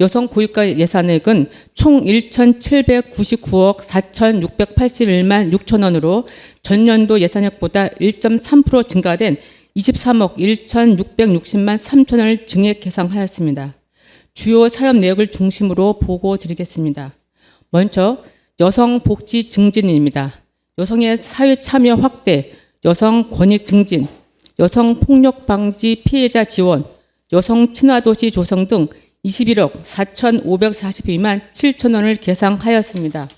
여성보육과 예산액은 총 1,799억 4,681만 6천 원으로 전년도 예산액보다 1.3% 증가된 23억 1,660만 3천 원을 증액 계상하였습니다. 주요 사업 내역을 중심으로 보고 드리겠습니다. 먼저 여성복지 증진입니다. 여성의 사회 참여 확대, 여성 권익 증진, 여성 폭력 방지 피해자 지원, 여성 친화도시 조성 등 21억 4,542만 7천 원을 계상하였습니다.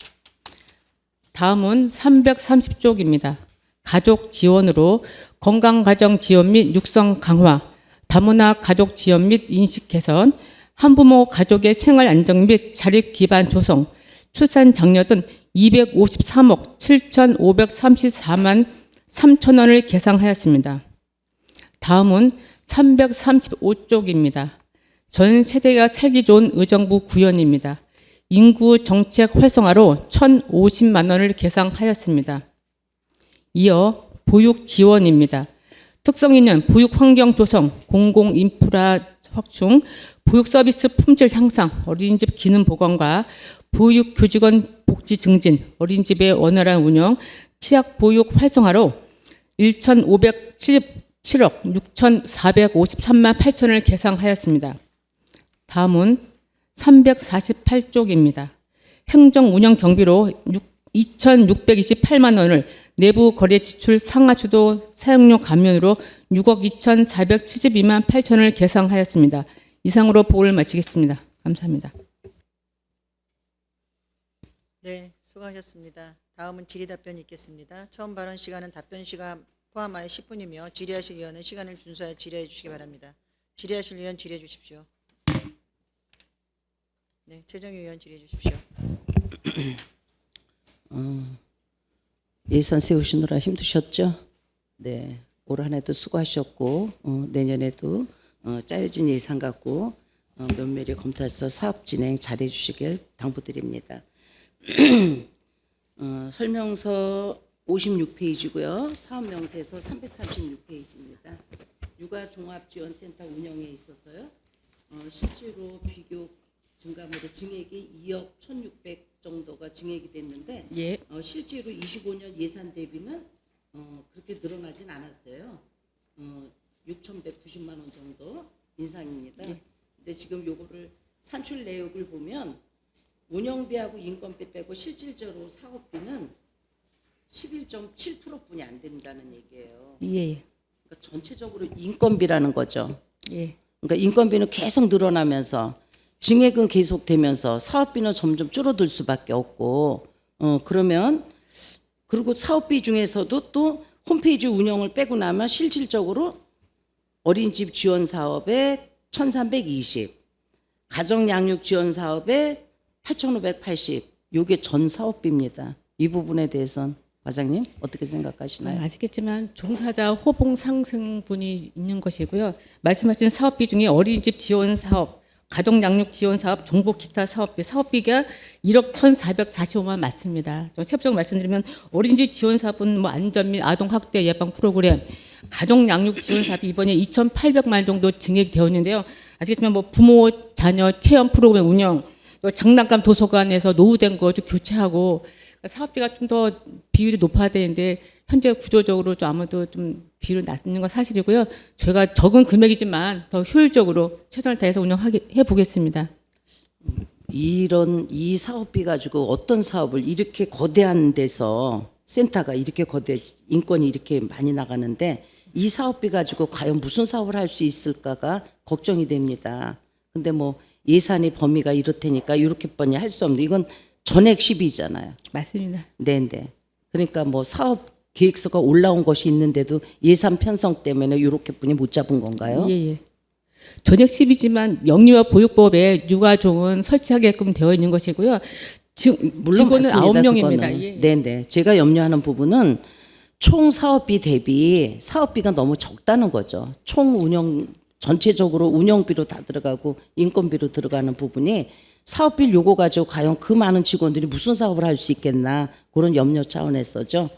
다음은 330쪽입니다. 가족 지원으로 건강가정 지원 및 육성 강화, 다문화 가족 지원 및 인식 개선, 한부모 가족의 생활 안정 및 자립 기반 조성, 출산 장려 등 253억 7,534만 3천 원을 계상하였습니다. 다음은 335쪽입니다. 전 세대가 살기 좋은 의정부 구현입니다. 인구 정책 활성화로 1,050만 원을 계상하였습니다. 이어 보육 지원입니다. 특성 있는 보육 환경 조성, 공공 인프라 확충, 보육 서비스 품질 향상, 어린이집 기능 보강과 보육 교직원 복지 증진, 어린이집의 원활한 운영, 취약 보육 활성화로 1,577억 6,453만 8천을 계상하였습니다. 다음은 348쪽입니다. 행정 운영 경비로 2,628만 원을 내부 거래 지출 상하수도 사용료 감면으로 6억 2,472만 8천을 계상하였습니다. 이상으로 보고를 마치겠습니다. 감사합니다. 네, 수고하셨습니다. 다음은 질의답변이 있겠습니다. 처음 발언 시간은 답변 시간 포함하여 10분이며 질의하실 의원은 시간을 준수하여 질의해 주시기 바랍니다. 질의하실 의원 질의해 주십시오. 네, 최정희 의원 질의해 주십시오. 예산 세우시느라 힘드셨죠? 네, 올 한 해도 수고하셨고 내년에도 짜여진 예산 갖고 면밀히 검토해서 사업 진행 잘해 주시길 당부드립니다. 설명서 56페이지고요. 사업 명세서 336페이지입니다. 육아종합지원센터 운영에 있어서요. 실제로 비교 증감으로 증액이 2억 1,600 정도가 증액이 됐는데 예. 실제로 25년 예산 대비는 그렇게 늘어나진 않았어요. 6,190만 원 정도 인상입니다. 예. 근데 지금 요거를 산출 내역을 보면 운영비하고 인건비 빼고 실질적으로 사업비는 11.7%뿐이 안 된다는 얘기예요. 예. 그러니까 전체적으로 인건비라는 거죠. 예. 그러니까 인건비는 계속 늘어나면서 증액은 계속되면서 사업비는 점점 줄어들 수밖에 없고 그러면 그리고 사업비 중에서도 또 홈페이지 운영을 빼고 나면 실질적으로 어린이집 지원 사업에 1,320, 가정 양육 지원 사업에 8,580, 요게 전 사업비입니다. 이 부분에 대해서는 과장님 어떻게 생각하시나요? 아시겠지만 종사자 호봉 상승분이 있는 것이고요. 말씀하신 사업비 중에 어린이집 지원 사업, 가족 양육 지원 사업, 정보 기타 사업비가 1억 1,445만 맞습니다. 좀 세부적으로 말씀드리면 어린이집 지원 사업은 뭐 안전 및 아동 학대 예방 프로그램, 가족 양육 지원 사업이 이번에 2,800만 원 정도 증액이 되었는데요. 아시겠지만 뭐 부모 자녀 체험 프로그램 운영, 또 장난감 도서관에서 노후된 거 좀 교체하고 사업비가 좀 더 비율이 높아야 되는데 현재 구조적으로 좀 아무도 좀 비율이 낮는 건 사실이고요. 저희가 적은 금액이지만 더 효율적으로 최선을 다해서 운영해 보겠습니다. 이 사업비 가지고 어떤 사업을 이렇게 거대한 데서 센터가 이렇게 인건이 이렇게 많이 나가는데 이 사업비 가지고 과연 무슨 사업을 할 수 있을까가 걱정이 됩니다. 근데 뭐 예산의 범위가 이렇다니까 이렇게 뻔히 할 수 없는 이건 전액 시비잖아요. 맞습니다. 네. 그러니까 뭐 사업 계획서가 올라온 것이 있는데도 예산 편성 때문에 이렇게뿐이 못 잡은 건가요? 예. 전액 10이지만 영유아 보육법에 육아종은 설치하게끔 되어 있는 것이고요. 물론 직원은 맞습니다, 9명입니다. 그거는. 예. 네네. 제가 염려하는 부분은 총 사업비 대비 사업비가 너무 적다는 거죠. 총 운영 전체적으로 운영비로 다 들어가고 인건비로 들어가는 부분이 사업비 요거 가지고 과연 그 많은 직원들이 무슨 사업을 할 수 있겠나 그런 염려 차원에서죠.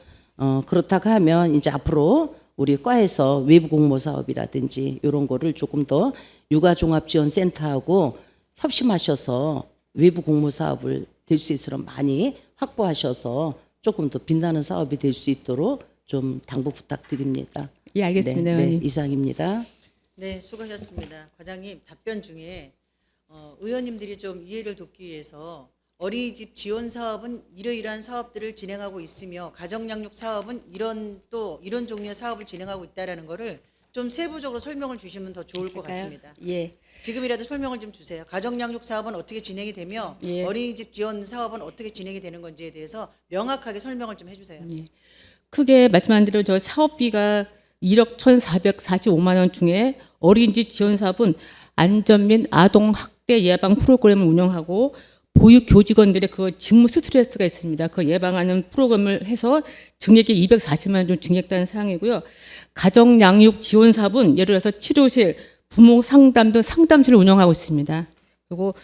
그렇다고 하면 이제 앞으로 우리 과에서 외부 공모 사업이라든지 이런 거를 조금 더 육아종합지원센터하고 협심하셔서 외부 공모 사업을 될 수 있도록 많이 확보하셔서 조금 더 빛나는 사업이 될 수 있도록 좀 당부 부탁드립니다. 예, 알겠습니다. 네, 의원님. 이상입니다. 네, 수고하셨습니다. 과장님 답변 중에 의원님들이 좀 이해를 돕기 위해서 어린이집 지원 사업은 이러이러한 사업들을 진행하고 있으며 가정양육 사업은 이런 종류의 사업을 진행하고 있다라는 거를 좀 세부적으로 설명을 주시면 더 좋을 것 같습니다. 예. 지금이라도 설명을 좀 주세요. 가정양육 사업은 어떻게 진행이 되며 예. 어린이집 지원 사업은 어떻게 진행이 되는 건지에 대해서 명확하게 설명을 좀 해주세요. 크게 말씀한 대로 저 사업비가 1억 1,445만 원 중에 어린이집 지원 사업은 안전 및 아동 학대 예방 프로그램을 운영하고 보육 교직원들의 그 직무 스트레스가 있습니다. 그 예방하는 프로그램을 해서 증액이 240만 원 정도 증액된 사항이고요. 가정 양육 지원 사업은 예를 들어서 치료실, 부모 상담 등 상담실을 운영하고 있습니다. 그리고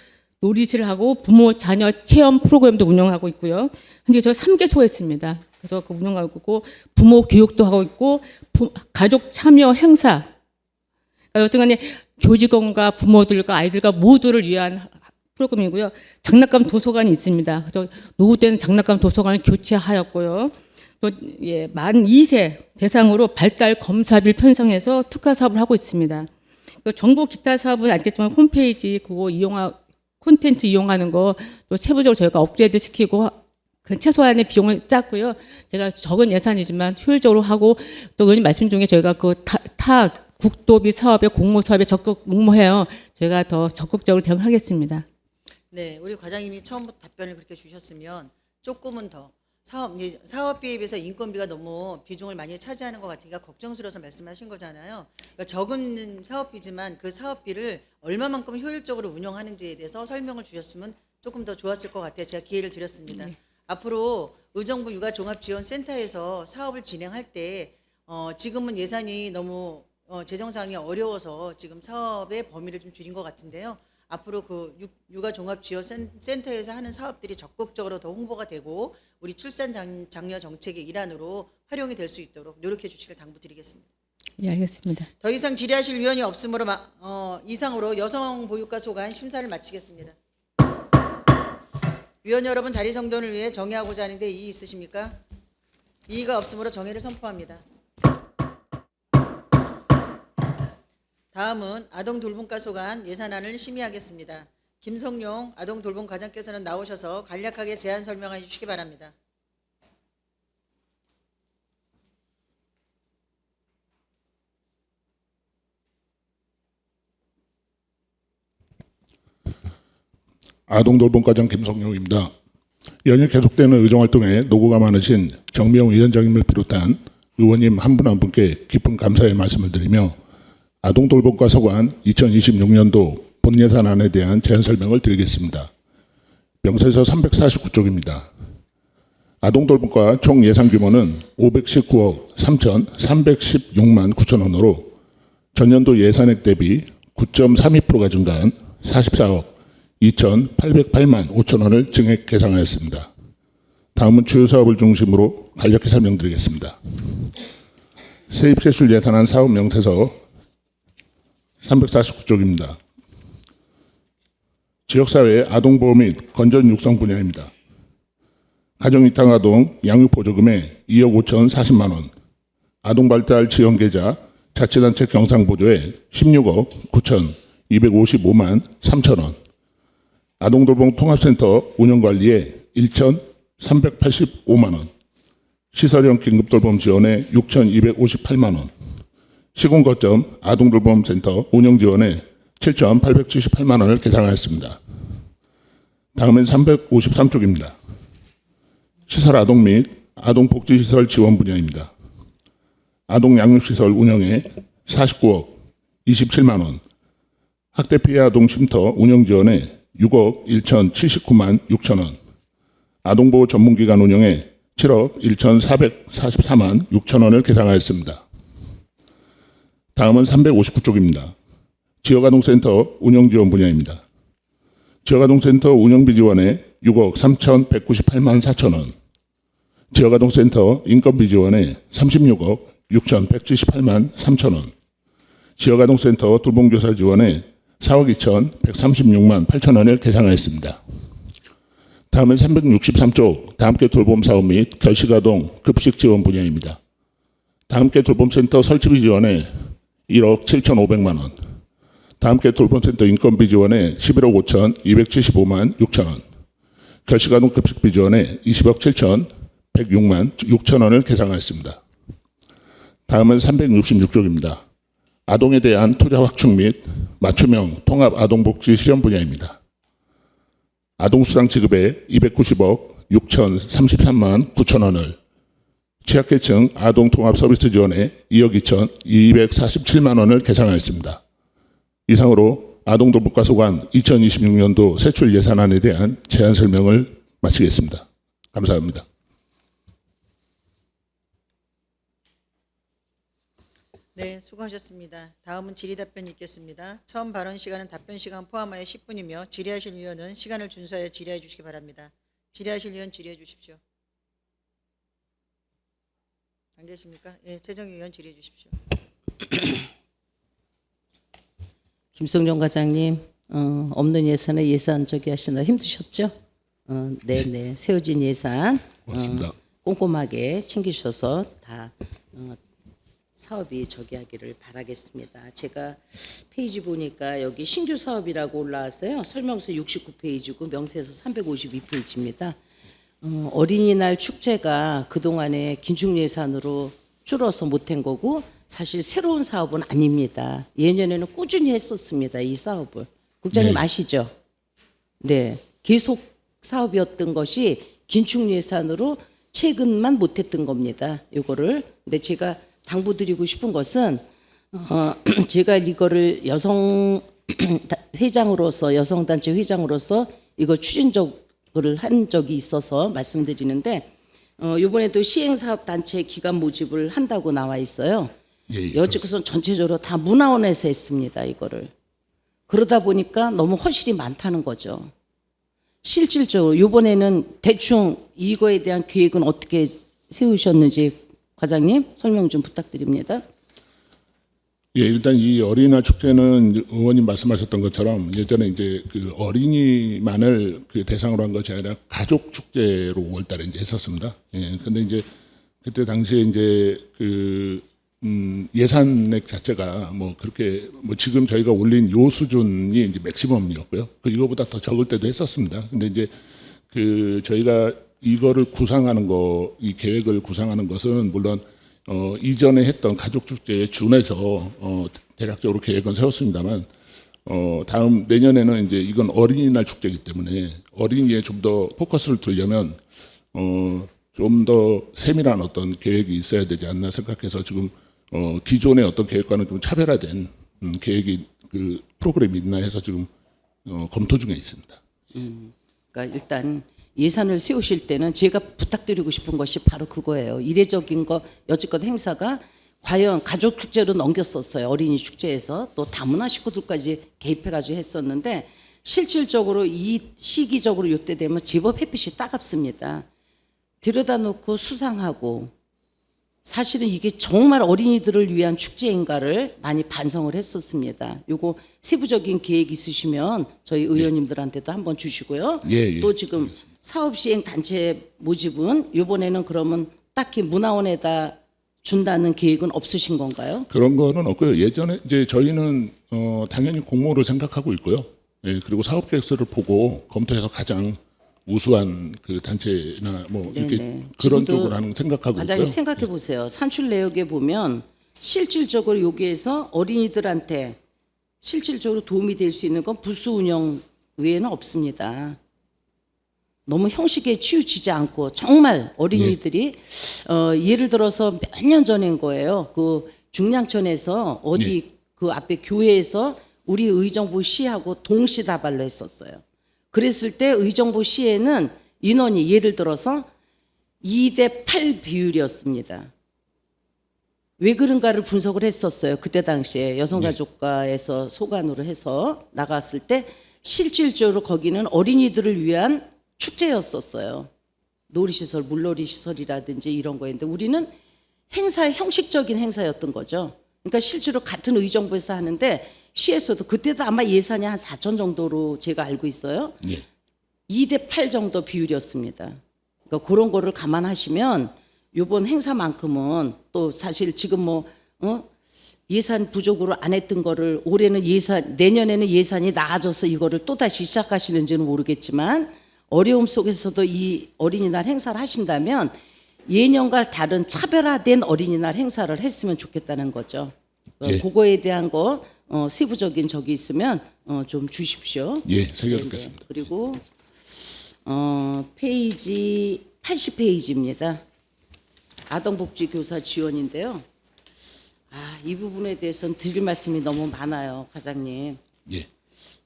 놀이실을 하고 부모 자녀 체험 프로그램도 운영하고 있고요. 현재 저 3개소가 있습니다. 그래서 그 운영하고 있고 부모 교육도 하고 있고 가족 참여 행사. 그러니까 어떤 간에 교직원과 부모들과 아이들과 모두를 위한 프로그램이고요. 장난감 도서관이 있습니다. 그래서 노후된 장난감 도서관을 교체하였고요. 또 만 2세 대상으로 발달 검사비를 편성해서 특화 사업을 하고 있습니다. 또 정보 기타 사업은 아시겠지만 홈페이지 그거 콘텐츠 이용하는 거 또 세부적으로 저희가 업그레이드 시키고 그 최소한의 비용을 짰고요. 제가 적은 예산이지만 효율적으로 하고 또 의원님 말씀 중에 저희가 그 타 국도비 사업에 공모 사업에 적극 응모해요. 저희가 더 적극적으로 대응하겠습니다. 네, 우리 과장님이 처음부터 답변을 그렇게 주셨으면 조금은 더 사업비에 비해서 인건비가 너무 비중을 많이 차지하는 것 같으니까 걱정스러워서 말씀하신 거잖아요. 그러니까 적은 사업비지만 그 사업비를 얼마만큼 효율적으로 운영하는지에 대해서 설명을 주셨으면 조금 더 좋았을 것 같아요. 제가 기회를 드렸습니다. 앞으로 의정부 육아종합지원센터에서 사업을 진행할 때 지금은 예산이 너무 재정상이 어려워서 지금 사업의 범위를 좀 줄인 것 같은데요. 앞으로 그 육아종합지원센터에서 하는 사업들이 적극적으로 더 홍보가 되고 우리 출산 장려 정책의 일환으로 활용이 될 수 있도록 노력해 주시길 당부드리겠습니다. 예, 알겠습니다. 더 이상 질의하실 위원이 없으므로 이상으로 여성보육과 소관 심사를 마치겠습니다. 위원 여러분 자리 정돈을 위해 정의하고자 하는데 이의 있으십니까? 이의가 없으므로 정의를 선포합니다. 다음은 아동돌봄과 소관 예산안을 심의하겠습니다. 김성용 아동돌봄 과장께서는 나오셔서 간략하게 제안 설명해 주시기 바랍니다. 아동돌봄과장 김성용입니다. 연일 계속되는 의정활동에 노고가 많으신 정미영 위원장님을 비롯한 의원님 한 분 한 분께 깊은 감사의 말씀을 드리며 아동돌봄과 소관 2026년도 본예산안에 대한 제안 설명을 드리겠습니다. 명세서 349쪽입니다. 아동돌봄과 총 예산 규모는 519억 3,316만 9천 원으로 전년도 예산액 대비 9.32%가 증가한 44억 2,808만 5천 원을 증액 계상하였습니다. 다음은 주요 사업을 중심으로 간략히 설명드리겠습니다. 세입세출 예산안 사업 명세서 349쪽입니다. 지역사회 아동보호 및 건전 육성 분야입니다. 가정위탁 아동 양육보조금에 2억 5,040만 원, 아동발달 지원계좌 자치단체 경상보조에 16억 9,255만 3천 원, 아동돌봄 통합센터 운영관리에 1,385만 원, 시설형 긴급돌봄 지원에 6,258만 원, 시군거점 아동돌봄센터 운영지원에 7,878만 원을 계상하였습니다. 다음은 353쪽입니다. 시설 아동 및 아동복지시설 지원 분야입니다. 아동양육시설 운영에 49억 27만 원, 학대피해 아동 쉼터 운영지원에 6억 1,079만 6천 원, 아동보호 전문기관 운영에 7억 1,444만 6천 원을 계상하였습니다. 다음은 359쪽입니다. 지역아동센터 운영지원 분야입니다. 지역아동센터 운영비 지원에 6억 3,198만 4천 원, 지역아동센터 인건비 지원에 36억 6,178만 3천 원, 지역아동센터 돌봄교사 지원에 4억 2,136만 8천 원을 계상하였습니다. 다음은 363쪽 다함께 돌봄 사업 및 결식아동 급식 지원 분야입니다. 다함께 돌봄센터 설치비 지원에 1억 7,500만 원, 다함께 돌봄센터 인건비 지원에 11억 5,275만 6천 원, 결식아동 급식비 지원에 20억 7,106만 6천 원을 계상하였습니다. 다음은 366쪽입니다. 아동에 대한 투자 확충 및 맞춤형 통합 아동복지 실현 분야입니다. 아동수당 지급에 290억 6,033만 9천 원을, 취약계층 아동통합서비스 지원에 2억 2,247만 원을 계상하였습니다. 이상으로 아동돌봄과 소관 2026년도 세출 예산안에 대한 제안 설명을 마치겠습니다. 감사합니다. 네, 수고하셨습니다. 다음은 질의답변 있겠습니다. 처음 발언 시간은 답변 시간 포함하여 10분이며 질의하실 위원은 시간을 준수하여 질의해 주시기 바랍니다. 질의하실 위원 질의해 주십시오. 안 계십니까? 예, 최정희 의원 질의해 주십시오. 김성룡 과장님, 없는 예산에 예산 저기 하시느라 힘드셨죠? 네네, 세워진 예산 고맙습니다. 꼼꼼하게 챙기셔서 다 사업이 저기 하기를 바라겠습니다. 제가 페이지 보니까 여기 신규 사업이라고 올라왔어요. 설명서 69페이지고 명세서 352페이지입니다. 어린이날 축제가 그동안에 긴축 예산으로 줄어서 못한 거고 사실 새로운 사업은 아닙니다. 예년에는 꾸준히 했었습니다. 이 사업을. 국장님 네. 아시죠? 네. 계속 사업이었던 것이 긴축 예산으로 최근만 못했던 겁니다. 이거를. 근데 제가 당부드리고 싶은 것은 제가 이거를 여성 회장으로서 여성단체 회장으로서 이거 추진적을 한 적이 있어서 말씀드리는데 이번에도 시행사업단체 기관 모집을 한다고 나와 있어요. 예, 여직구선 전체적으로 다 문화원에서 했습니다. 이거를. 그러다 보니까 너무 허실이 많다는 거죠. 실질적으로 이번에는 대충 이거에 대한 계획은 어떻게 세우셨는지 과장님 설명 좀 부탁드립니다. 예, 일단 이 어린이날 축제는 이제 의원님 말씀하셨던 것처럼 예전에 이제 그 어린이만을 그 대상으로 한 것이 아니라 가족 축제로 5월달에 이제 했었습니다. 예, 근데 이제 그때 당시에 이제 그 예산액 자체가 뭐 그렇게 뭐 지금 저희가 올린 요 수준이 이제 맥시멈이었고요. 그 이거보다 더 적을 때도 했었습니다. 근데 이제 그 저희가 이거를 구상하는 거, 이 계획을 구상하는 것은 물론 이전에 했던 가족 축제에 준해서 대략적으로 계획은 세웠습니다만 다음 내년에는 이제 이건 어린이날 축제이기 때문에 어린이에 좀 더 포커스를 두려면 좀 더 세밀한 어떤 계획이 있어야 되지 않나 생각해서 지금 기존의 어떤 계획과는 좀 차별화된 계획이 그 프로그램이 있나 해서 지금 검토 중에 있습니다. 그러니까 일단 예산을 세우실 때는 제가 부탁드리고 싶은 것이 바로 그거예요. 이례적인 거 여지껏 행사가 과연 가족 축제로 넘겼었어요. 어린이 축제에서 또 다문화 식구들까지 개입해가지고 했었는데 실질적으로 이 시기적으로 이때 되면 제법 햇빛이 따갑습니다. 들여다 놓고 수상하고 사실은 이게 정말 어린이들을 위한 축제인가를 많이 반성을 했었습니다. 요거 세부적인 계획 있으시면 저희 의원님들한테도 한번 주시고요. 예. 또 지금 사업 시행 단체 모집은 이번에는 그러면 딱히 문화원에다 준다는 계획은 없으신 건가요? 그런 거는 없고요. 예전에 이제 저희는 당연히 공모를 생각하고 있고요. 예, 그리고 사업 계획서를 보고 검토해서 가장 우수한 그 단체나 뭐 이렇게 네네. 그런 지금도 쪽으로 하는 생각하고 과장님 있고요. 생각해 보세요. 산출 내역에 보면 실질적으로 여기에서 어린이들한테 실질적으로 도움이 될 수 있는 건 부스 운영 외에는 없습니다. 너무 형식에 치우치지 않고 정말 어린이들이 예를 들어서 몇 년 전인 거예요. 그 중량천에서 어디 그 앞에 교회에서 우리 의정부 시하고 동시다발로 했었어요. 그랬을 때 의정부 시에는 인원이 예를 들어서 2대8 비율이었습니다. 왜 그런가를 분석을 했었어요. 그때 당시에 여성가족과에서 소관으로 해서 나갔을 때 실질적으로 거기는 어린이들을 위한 축제였었어요. 놀이시설, 물놀이시설이라든지 이런 거였는데 우리는 행사, 형식적인 행사였던 거죠. 그러니까 실제로 같은 의정부에서 하는데 시에서도 그때도 아마 예산이 한 4천 정도로 제가 알고 있어요. 예. 2대8 정도 비율이었습니다. 그러니까 그런 거를 감안하시면 이번 행사만큼은 또 사실 지금 예산 부족으로 안 했던 거를 올해는 내년에는 예산이 나아져서 이거를 또 다시 시작하시는지는 모르겠지만 어려움 속에서도 이 어린이날 행사를 하신다면 예년과 다른 차별화된 어린이날 행사를 했으면 좋겠다는 거죠. 예. 그거에 대한 거 세부적인 적이 있으면 좀 주십시오. 예, 새겨듣겠습니다. 그리고 페이지 80페이지입니다. 아동복지교사 지원인데요. 이 부분에 대해서는 드릴 말씀이 너무 많아요, 과장님. 예.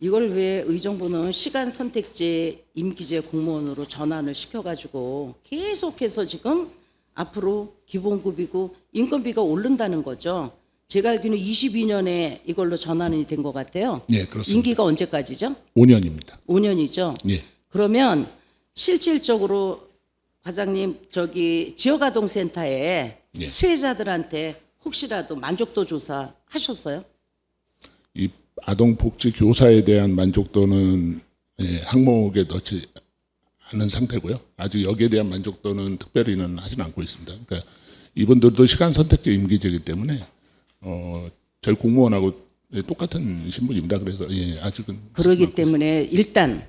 이걸 왜 의정부는 시간 선택제 임기제 공무원으로 전환을 시켜가지고 계속해서 지금 앞으로 기본급이고 인건비가 오른다는 거죠. 제가 알기로는 22년에 이걸로 전환이 된 것 같아요. 예, 그렇습니다. 임기가 언제까지죠? 5년입니다. 5년이죠. 예. 그러면 실질적으로 과장님 지역아동센터에 예. 수혜자들한테 혹시라도 만족도 조사 하셨어요? 이 아동복지 교사에 대한 만족도는 항목에 넣지 않은 상태고요. 아직 여기에 대한 만족도는 특별히는 하진 않고 있습니다. 그러니까 이분들도 시간 선택제 임기제이기 때문에 저희 공무원하고 똑같은 신분입니다. 그래서 아직은 그러기 때문에 일단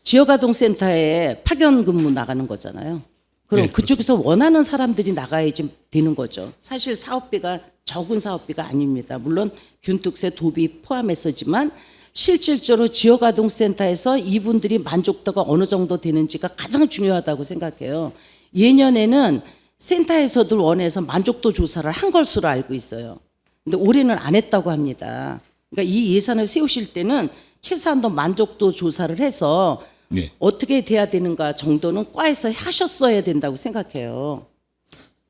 지역아동센터에 파견 근무 나가는 거잖아요. 그럼 네, 그쪽에서 원하는 사람들이 나가야지 되는 거죠. 사실 사업비가 적은 사업비가 아닙니다. 물론 균특세 도비 포함해서지만 실질적으로 지역아동센터에서 이분들이 만족도가 어느 정도 되는지가 가장 중요하다고 생각해요. 예년에는 센터에서들 원해서 만족도 조사를 한 것으로 알고 있어요. 근데 올해는 안 했다고 합니다. 그러니까 이 예산을 세우실 때는 최소한도 만족도 조사를 해서 예. 어떻게 돼야 되는가 정도는 과에서 하셨어야 된다고 생각해요.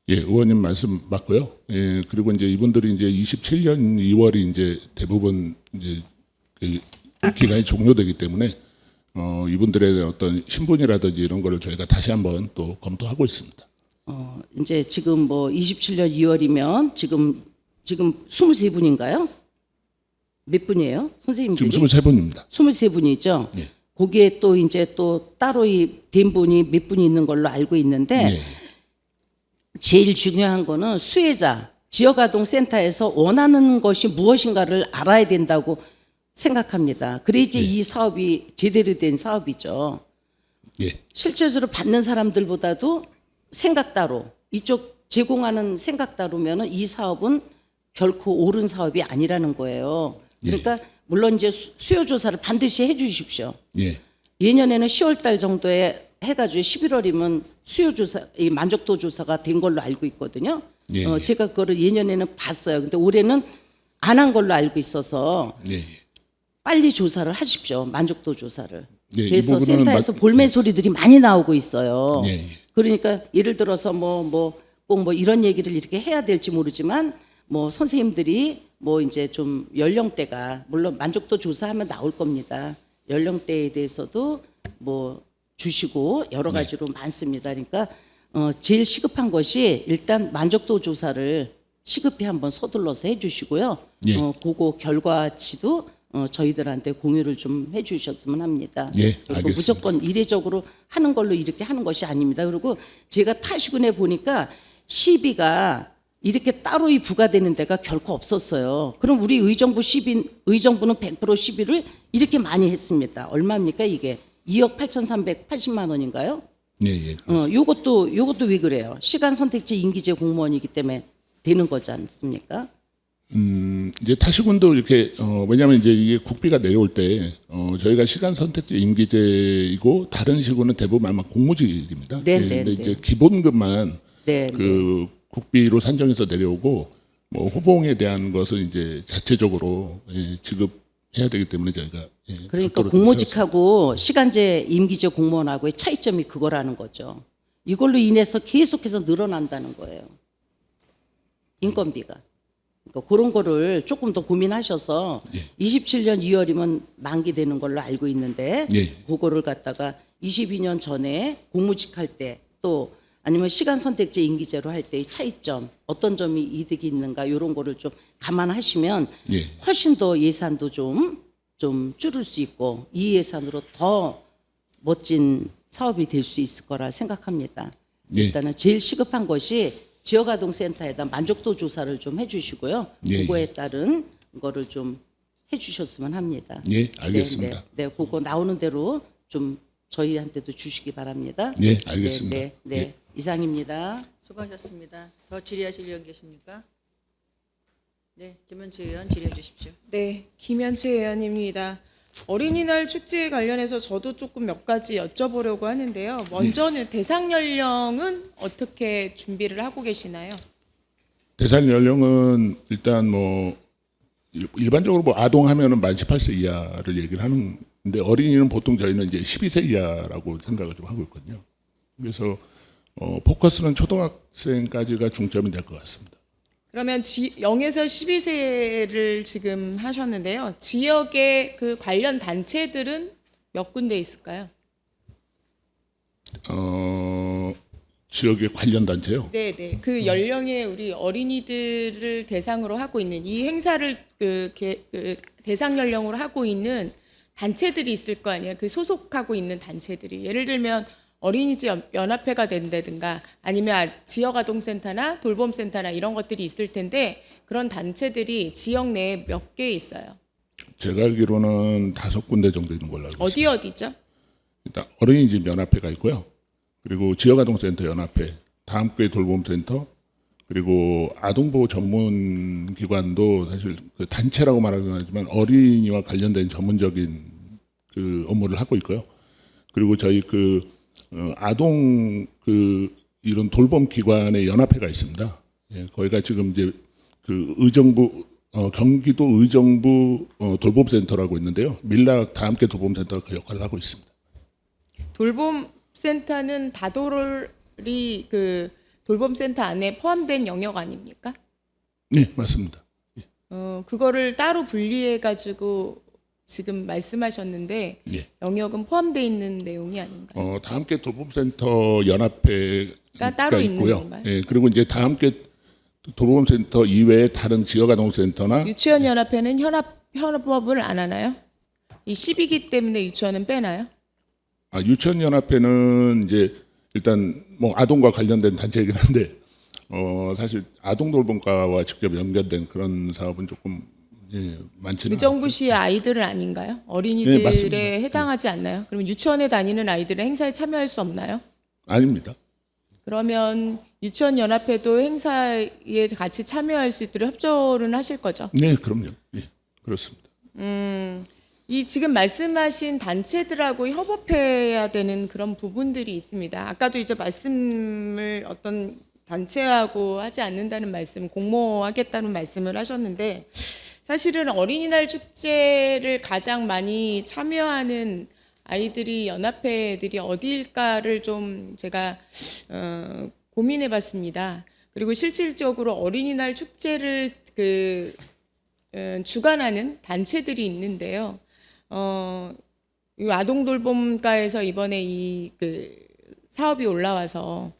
예, 의원님 말씀 맞고요. 예, 그리고 이제 이분들이 이제 27년 2월이 이제 대부분 이제 그 기간이 종료되기 때문에 이분들의 어떤 신분이라든지 이런 거를 저희가 다시 한번 또 검토하고 있습니다. 이제 지금 27년 2월이면 지금 23분인가요? 몇 분이에요? 선생님들이? 지금 23분입니다. 23분이죠. 예. 거기에 또 이제 또 따로 된 분이 몇 분이 있는 걸로 알고 있는데 예. 제일 중요한 거는 수혜자, 지역아동센터에서 원하는 것이 무엇인가를 알아야 된다고 생각합니다. 그래야지 이 사업이 제대로 된 사업이죠. 예. 실제적으로 받는 사람들보다도 생각 따로, 이쪽 제공하는 생각 따로면은 이 사업은 결코 옳은 사업이 아니라는 거예요. 그러니까 물론 이제 수요 조사를 반드시 해 주십시오. 예. 예년에는 10월 달 정도에 해가지고 11월이면 수요 조사, 이 만족도 조사가 된 걸로 알고 있거든요. 예, 제가 그거를 예년에는 봤어요. 근데 올해는 안 한 걸로 알고 있어서 예. 빨리 조사를 하십시오. 만족도 조사를. 예, 이 그래서 부분은 센터에서 볼멘 소리들이 많이 나오고 있어요. 예, 예. 그러니까 예를 들어서 꼭 뭐 이런 얘기를 이렇게 해야 될지 모르지만 뭐 선생님들이 뭐 이제 좀 연령대가 물론 만족도 조사하면 나올 겁니다. 연령대에 대해서도 뭐 주시고 여러 가지로 많습니다. 그러니까 제일 시급한 것이 일단 만족도 조사를 시급히 한번 서둘러서 해주시고요. 예. 그거 결과치도 저희들한테 공유를 좀 해주셨으면 합니다. 예, 그리고 알겠습니다. 무조건 이례적으로 하는 걸로 이렇게 하는 것이 아닙니다. 그리고 제가 타시군에 보니까 시비가 이렇게 따로 부과되는 데가 결코 없었어요. 그럼 우리 의정부는 100% 시비를 이렇게 많이 했습니다. 얼마입니까 이게? 2억 8,380만 원인가요? 예, 예. 요것도 왜 그래요? 시간 선택제 임기제 공무원이기 때문에 되는 거지 않습니까? 이제 타시군도 이렇게 왜냐하면 이제 이게 국비가 내려올 때 저희가 시간 선택제 임기제이고 다른 시군은 대부분 아마 공무직입니다. 네, 예, 네, 근데 네. 이제 기본급만 네. 그 국비로 산정해서 내려오고 뭐 호봉에 대한 것은 이제 자체적으로 지급해야 되기 때문에 저희가 그러니까 별도로 좀 세웠습니다. 공모직하고 시간제 임기제 공무원하고의 차이점이 그거라는 거죠. 이걸로 인해서 계속해서 늘어난다는 거예요. 인건비가. 그러니까 그런 거를 조금 더 고민하셔서 27년 2월이면 만기되는 걸로 알고 있는데 예. 그거를 갖다가 22년 전에 공무직 할 때 또 아니면 시간 선택제 임기제로 할 때의 차이점 어떤 점이 이득이 있는가 이런 거를 좀 감안하시면 예. 훨씬 더 예산도 좀 줄일 수 있고 이 예산으로 더 멋진 사업이 될 수 있을 거라 생각합니다. 예. 일단은 제일 시급한 것이 지역아동센터에다 만족도 조사를 좀 해주시고요. 예, 그거에 예. 따른 거를 좀 해주셨으면 합니다. 예, 알겠습니다. 네, 그거 나오는 대로 좀 저희한테도 주시기 바랍니다. 예, 알겠습니다. 네. 예. 이상입니다. 수고하셨습니다. 더 질의하실 의원 계십니까? 네, 김현채 의원 질의해 주십시오. 네, 김현채 의원입니다. 어린이날 축제에 관련해서 저도 조금 몇 가지 여쭤보려고 하는데요. 먼저는 대상 연령은 어떻게 준비를 하고 계시나요? 대상 연령은 일단 뭐 일반적으로 뭐 아동 하면은 만 18세 이하를 얘기를 하는데 어린이는 보통 저희는 이제 12세 이하라고 생각을 좀 하고 있거든요. 그래서 포커스는 초등학생까지가 중점이 될 것 같습니다. 그러면 0에서 12세를 지금 하셨는데요. 지역의 그 관련 단체들은 몇 군데 있을까요? 지역의 관련 단체요. 네. 그 연령의 우리 어린이들을 대상으로 하고 있는 이 행사를 그 대상 연령으로 하고 있는 단체들이 있을 거 아니에요. 그 소속하고 있는 단체들이 예를 들면 어린이집 연합회가 된다든가 아니면 지역아동센터나 돌봄센터나 이런 것들이 있을 텐데 그런 단체들이 지역 내에 몇 개 있어요? 제가 알기로는 5군데 정도 있는 걸로 알고 있습니다. 어디죠? 일단 어린이집 연합회가 있고요. 그리고 지역아동센터 연합회, 다음교회 돌봄센터, 그리고 아동보호 전문기관도 사실 그 단체라고 말하긴 하지만 어린이와 관련된 전문적인 그 업무를 하고 있고요. 그리고 저희 아동 이런 돌봄 기관의 연합회가 있습니다. 예, 거기가 지금 이제 그 의정부 경기도 의정부 돌봄센터라고 있는데요. 밀락 다함께 돌봄센터가 그 역할을 하고 있습니다. 돌봄센터는 다돌이 그 돌봄센터 안에 포함된 영역 아닙니까? 네, 맞습니다. 그거를 따로 분리해 가지고 지금 말씀하셨는데 예. 영역은 포함되어 있는 내용이 아닌가요? 다함께 돌봄센터 연합회가 따로 있는 있고요. 건가요? 예, 그리고 이제 다함께 돌봄센터 이외에 다른 지역아동센터나 유치원 연합회는 현업법을 안 하나요? 이 10이기 때문에 유치원은 빼나요? 유치원 연합회는 이제 일단 뭐 아동과 관련된 단체이긴 한데 사실 아동 돌봄과와 직접 연결된 그런 사업은 조금 많지는 의정부시의 아이들은 아닌가요? 네, 어린이들에 맞습니다. 해당하지 않나요? 그러면 유치원에 다니는 아이들은 행사에 참여할 수 없나요? 아닙니다. 그러면 유치원 연합회도 행사에 같이 참여할 수 있도록 협조는 하실 거죠? 네, 그럼요. 예, 그렇습니다. 이 지금 말씀하신 단체들하고 협업해야 되는 그런 부분들이 있습니다. 아까도 이제 말씀을 어떤 단체하고 하지 않는다는 말씀, 공모하겠다는 말씀을 하셨는데 사실은 어린이날 축제를 가장 많이 참여하는 아이들이 연합회들이 어디일까를 좀 제가 고민해봤습니다. 그리고 실질적으로 어린이날 축제를 주관하는 단체들이 있는데요. 이 아동돌봄과에서 이번에 사업이 올라와서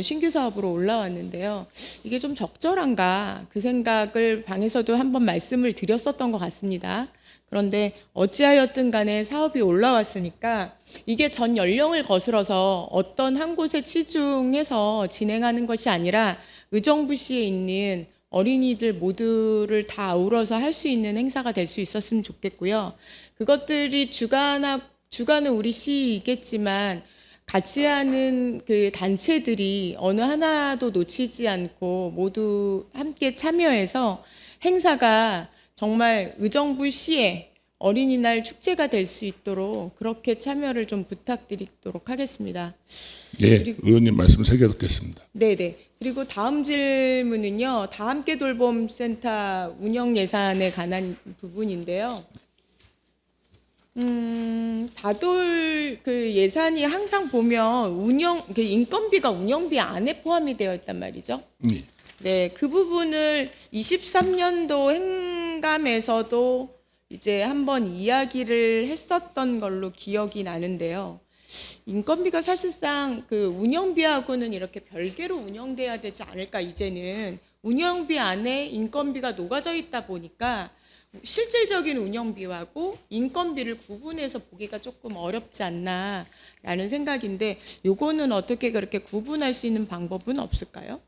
신규 사업으로 올라왔는데요. 이게 좀 적절한가 그 생각을 방에서도 한번 말씀을 드렸었던 것 같습니다. 그런데 어찌하였든 간에 사업이 올라왔으니까 이게 전 연령을 거슬러서 어떤 한 곳에 치중해서 진행하는 것이 아니라 의정부시에 있는 어린이들 모두를 다 아우러서 할 수 있는 행사가 될 수 있었으면 좋겠고요. 그것들이 주관은 우리 시이겠지만 같이 하는 그 단체들이 어느 하나도 놓치지 않고 모두 함께 참여해서 행사가 정말 의정부시의 어린이날 축제가 될 수 있도록 그렇게 참여를 좀 부탁드리도록 하겠습니다. 예, 의원님 말씀 새겨 듣겠습니다. 네네. 그리고 다음 질문은요. 다함께 돌봄센터 운영 예산에 관한 부분인데요. 다돌 그 예산이 항상 보면 인건비가 운영비 안에 포함이 되어 있단 말이죠. 예. 네, 그 부분을 23년도 행감에서도 이제 한번 이야기를 했었던 걸로 기억이 나는데요. 인건비가 사실상 그 운영비하고는 이렇게 별개로 운영돼야 되지 않을까. 이제는 운영비 안에 인건비가 녹아져 있다 보니까 실질적인 운영비하고 인건비를 구분해서 보기가 조금 어렵지 않나라는 생각인데, 요거는 어떻게 그렇게 구분할 수 있는 방법은 없을까요?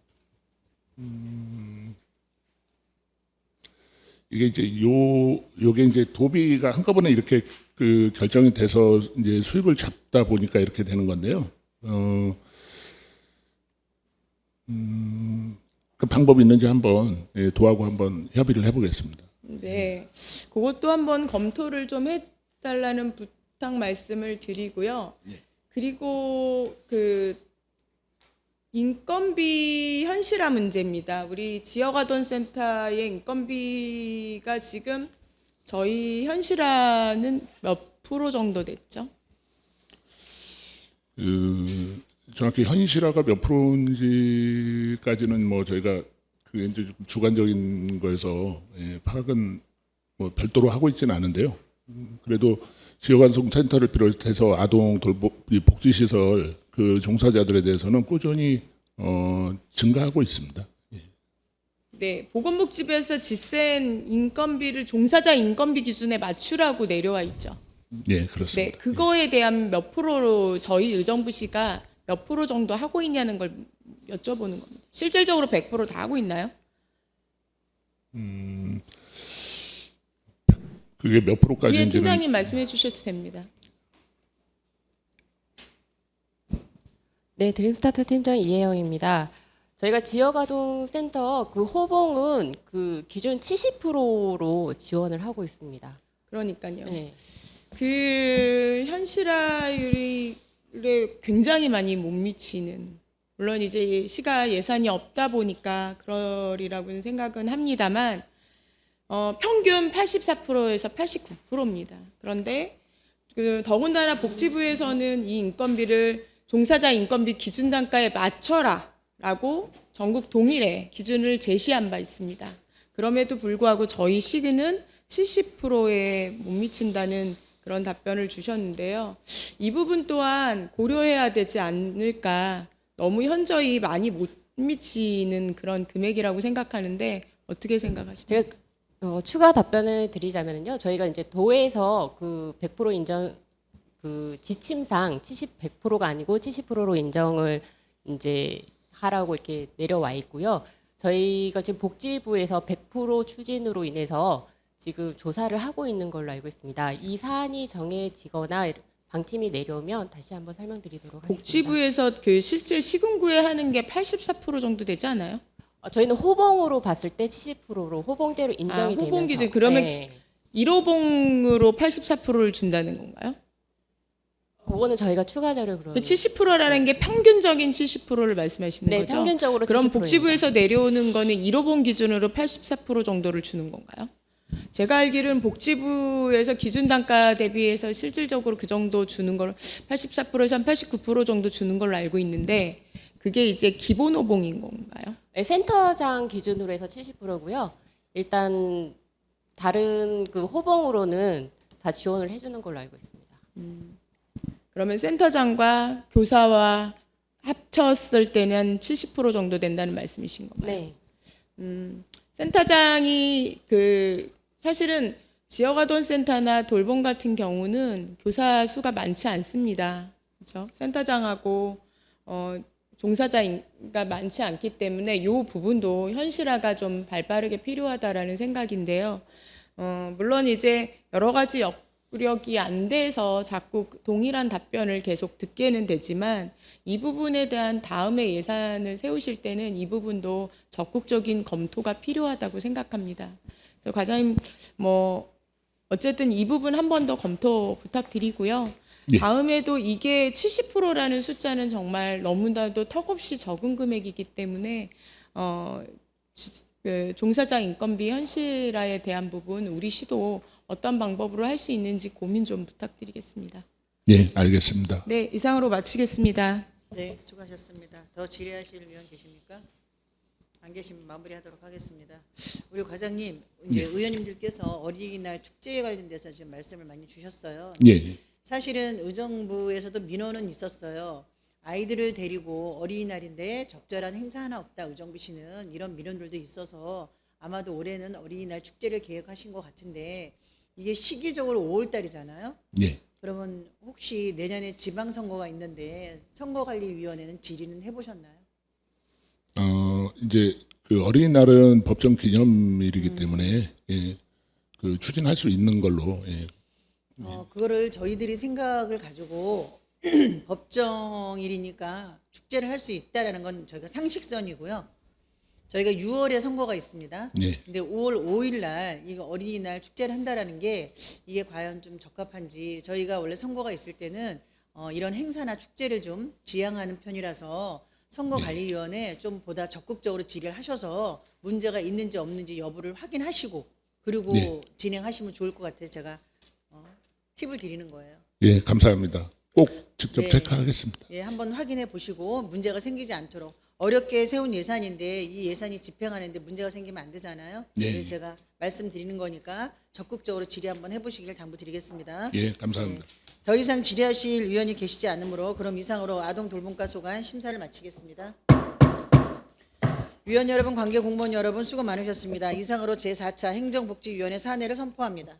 이게 이제 요게 이제 도비가 한꺼번에 이렇게 그 결정이 돼서 이제 수익을 잡다 보니까 이렇게 되는 건데요. 그 방법이 있는지 한번 도하고 한번 협의를 해보겠습니다. 네, 그것도 한번 검토를 좀 해달라는 부탁 말씀을 드리고요. 그리고 그 인건비 현실화 문제입니다. 우리 지역아동센터의 인건비가 지금 저희 현실화는 몇 프로 정도 됐죠? 정확히 현실화가 몇 프로인지까지는 뭐 저희가 그 이제 좀 주관적인 거에서 파악은 뭐 별도로 하고 있지는 않은데요. 그래도 지역아동센터를 비롯해서 아동 돌봄 복지시설 그 종사자들에 대해서는 꾸준히 증가하고 있습니다. 네, 보건복지부에서 지센 인건비를 종사자 인건비 기준에 맞추라고 내려와 있죠. 네, 그렇습니다. 네, 그거에 대한 몇 프로로 저희 의정부시가 몇 프로 정도 하고 있냐는 걸 여쭤보는 겁니다. 실질적으로 100% 다 하고 있나요? 그게 몇 뒤에 프로까지인지는 팀장님 말씀해 주셔도 됩니다. 네, 드림스타트 팀장 이혜영입니다. 저희가 지역아동센터 그 호봉은 그 기준 70%로 지원을 하고 있습니다. 그러니까요. 네. 그 현실화율에 굉장히 많이 못 미치는, 물론 이제 시가 예산이 없다 보니까 그러리라고는 생각은 합니다만 평균 84%에서 89%입니다. 그런데 그 더군다나 복지부에서는 이 인건비를 종사자 인건비 기준 단가에 맞춰라라고 전국 동일의 기준을 제시한 바 있습니다. 그럼에도 불구하고 저희 시는 70%에 못 미친다는 그런 답변을 주셨는데요. 이 부분 또한 고려해야 되지 않을까. 너무 현저히 많이 못 미치는 그런 금액이라고 생각하는데 어떻게 생각하십니까? 제가 추가 답변을 드리자면요, 저희가 이제 도에서 그 100% 인정 그 지침상 100%가 아니고 70%로 인정을 이제 하라고 이렇게 내려와 있고요. 저희가 지금 복지부에서 100% 추진으로 인해서 지금 조사를 하고 있는 걸로 알고 있습니다. 이 사안이 정해지거나 방침이 내려오면 다시 한번 설명드리도록 하겠습니다. 복지부에서 그 실제 시군구에 하는 게 84% 정도 되지 않아요? 저희는 호봉으로 봤을 때 70%로 호봉제로 인정이 되면서. 호봉 기준. 그러면 네. 1호봉으로 84%를 준다는 건가요? 그거는 저희가 추가 자료 그 70%라는 게 평균적인 70%를 말씀하시는 네, 거죠? 평균적으로 그럼 70%입니다. 복지부에서 내려오는 거는 1호봉 기준으로 84% 정도를 주는 건가요? 제가 알기로는 복지부에서 기준 단가 대비해서 실질적으로 그 정도 주는 걸 84%에서 한 89% 정도 주는 걸로 알고 있는데 그게 이제 기본 호봉인 건가요? 네, 센터장 기준으로 해서 70%고요. 일단 다른 그 호봉으로는 다 지원을 해주는 걸로 알고 있습니다. 그러면 센터장과 교사와 합쳤을 때는 70% 정도 된다는 말씀이신 건가요? 네. 센터장이 사실은 지역아동센터나 돌봄 같은 경우는 교사 수가 많지 않습니다. 그렇죠? 센터장하고 종사자가 많지 않기 때문에 이 부분도 현실화가 좀 발빠르게 필요하다라는 생각인데요. 물론 이제 여러 가지 여력이 안 돼서 자꾸 동일한 답변을 계속 듣게는 되지만 이 부분에 대한 다음에 예산을 세우실 때는 이 부분도 적극적인 검토가 필요하다고 생각합니다. 그래서 과장님 어쨌든 이 부분 한 번 더 검토 부탁드리고요. 예. 다음에도 이게 70%라는 숫자는 정말 너무나도 턱없이 적은 금액이기 때문에 종사자 인건비 현실화에 대한 부분 우리 시도 어떤 방법으로 할 수 있는지 고민 좀 부탁드리겠습니다. 예, 알겠습니다. 네, 이상으로 마치겠습니다. 네, 수고하셨습니다. 더 질의하실 위원 계십니까? 안 계시면 마무리하도록 하겠습니다. 우리 과장님, 이제 예. 의원님들께서 어린이날 축제에 관련돼서 지금 말씀을 많이 주셨어요. 예. 사실은 의정부에서도 민원은 있었어요. 아이들을 데리고 어린이날인데 적절한 행사 하나 없다. 의정부시는 이런 민원들도 있어서 아마도 올해는 어린이날 축제를 계획하신 것 같은데 이게 시기적으로 5월 달이잖아요. 예. 그러면 혹시 내년에 지방선거가 있는데 선거관리위원회는 질의는 해보셨나요? 이제 그 어린이날은 법정 기념일이기 때문에 추진할 수 있는 걸로. 예. 그거를 저희들이 생각을 가지고 법정일이니까 축제를 할 수 있다라는 건 저희가 상식선이고요. 저희가 6월에 선거가 있습니다. 예. 근데 5월 5일 날 이거 어린이날 축제를 한다라는 게 이게 과연 좀 적합한지 저희가 원래 선거가 있을 때는 이런 행사나 축제를 좀 지향하는 편이라서 선거관리위원회 좀 보다 적극적으로 질의를 하셔서 문제가 있는지 없는지 여부를 확인하시고 그리고 네. 진행하시면 좋을 것 같아서 제가 팁을 드리는 거예요. 예, 감사합니다. 꼭 직접 네. 체크하겠습니다. 예, 한번 확인해 보시고 문제가 생기지 않도록 어렵게 세운 예산인데 이 예산이 집행하는데 문제가 생기면 안 되잖아요. 예. 그래서 제가 말씀드리는 거니까 적극적으로 질의 한번 해보시길 당부드리겠습니다. 예, 감사합니다. 더 이상 질의하실 위원이 계시지 않으므로 그럼 이상으로 아동돌봄과 소관 심사를 마치겠습니다. 위원 여러분, 관계 공무원 여러분 수고 많으셨습니다. 이상으로 제4차 행정복지위원회 사내를 선포합니다.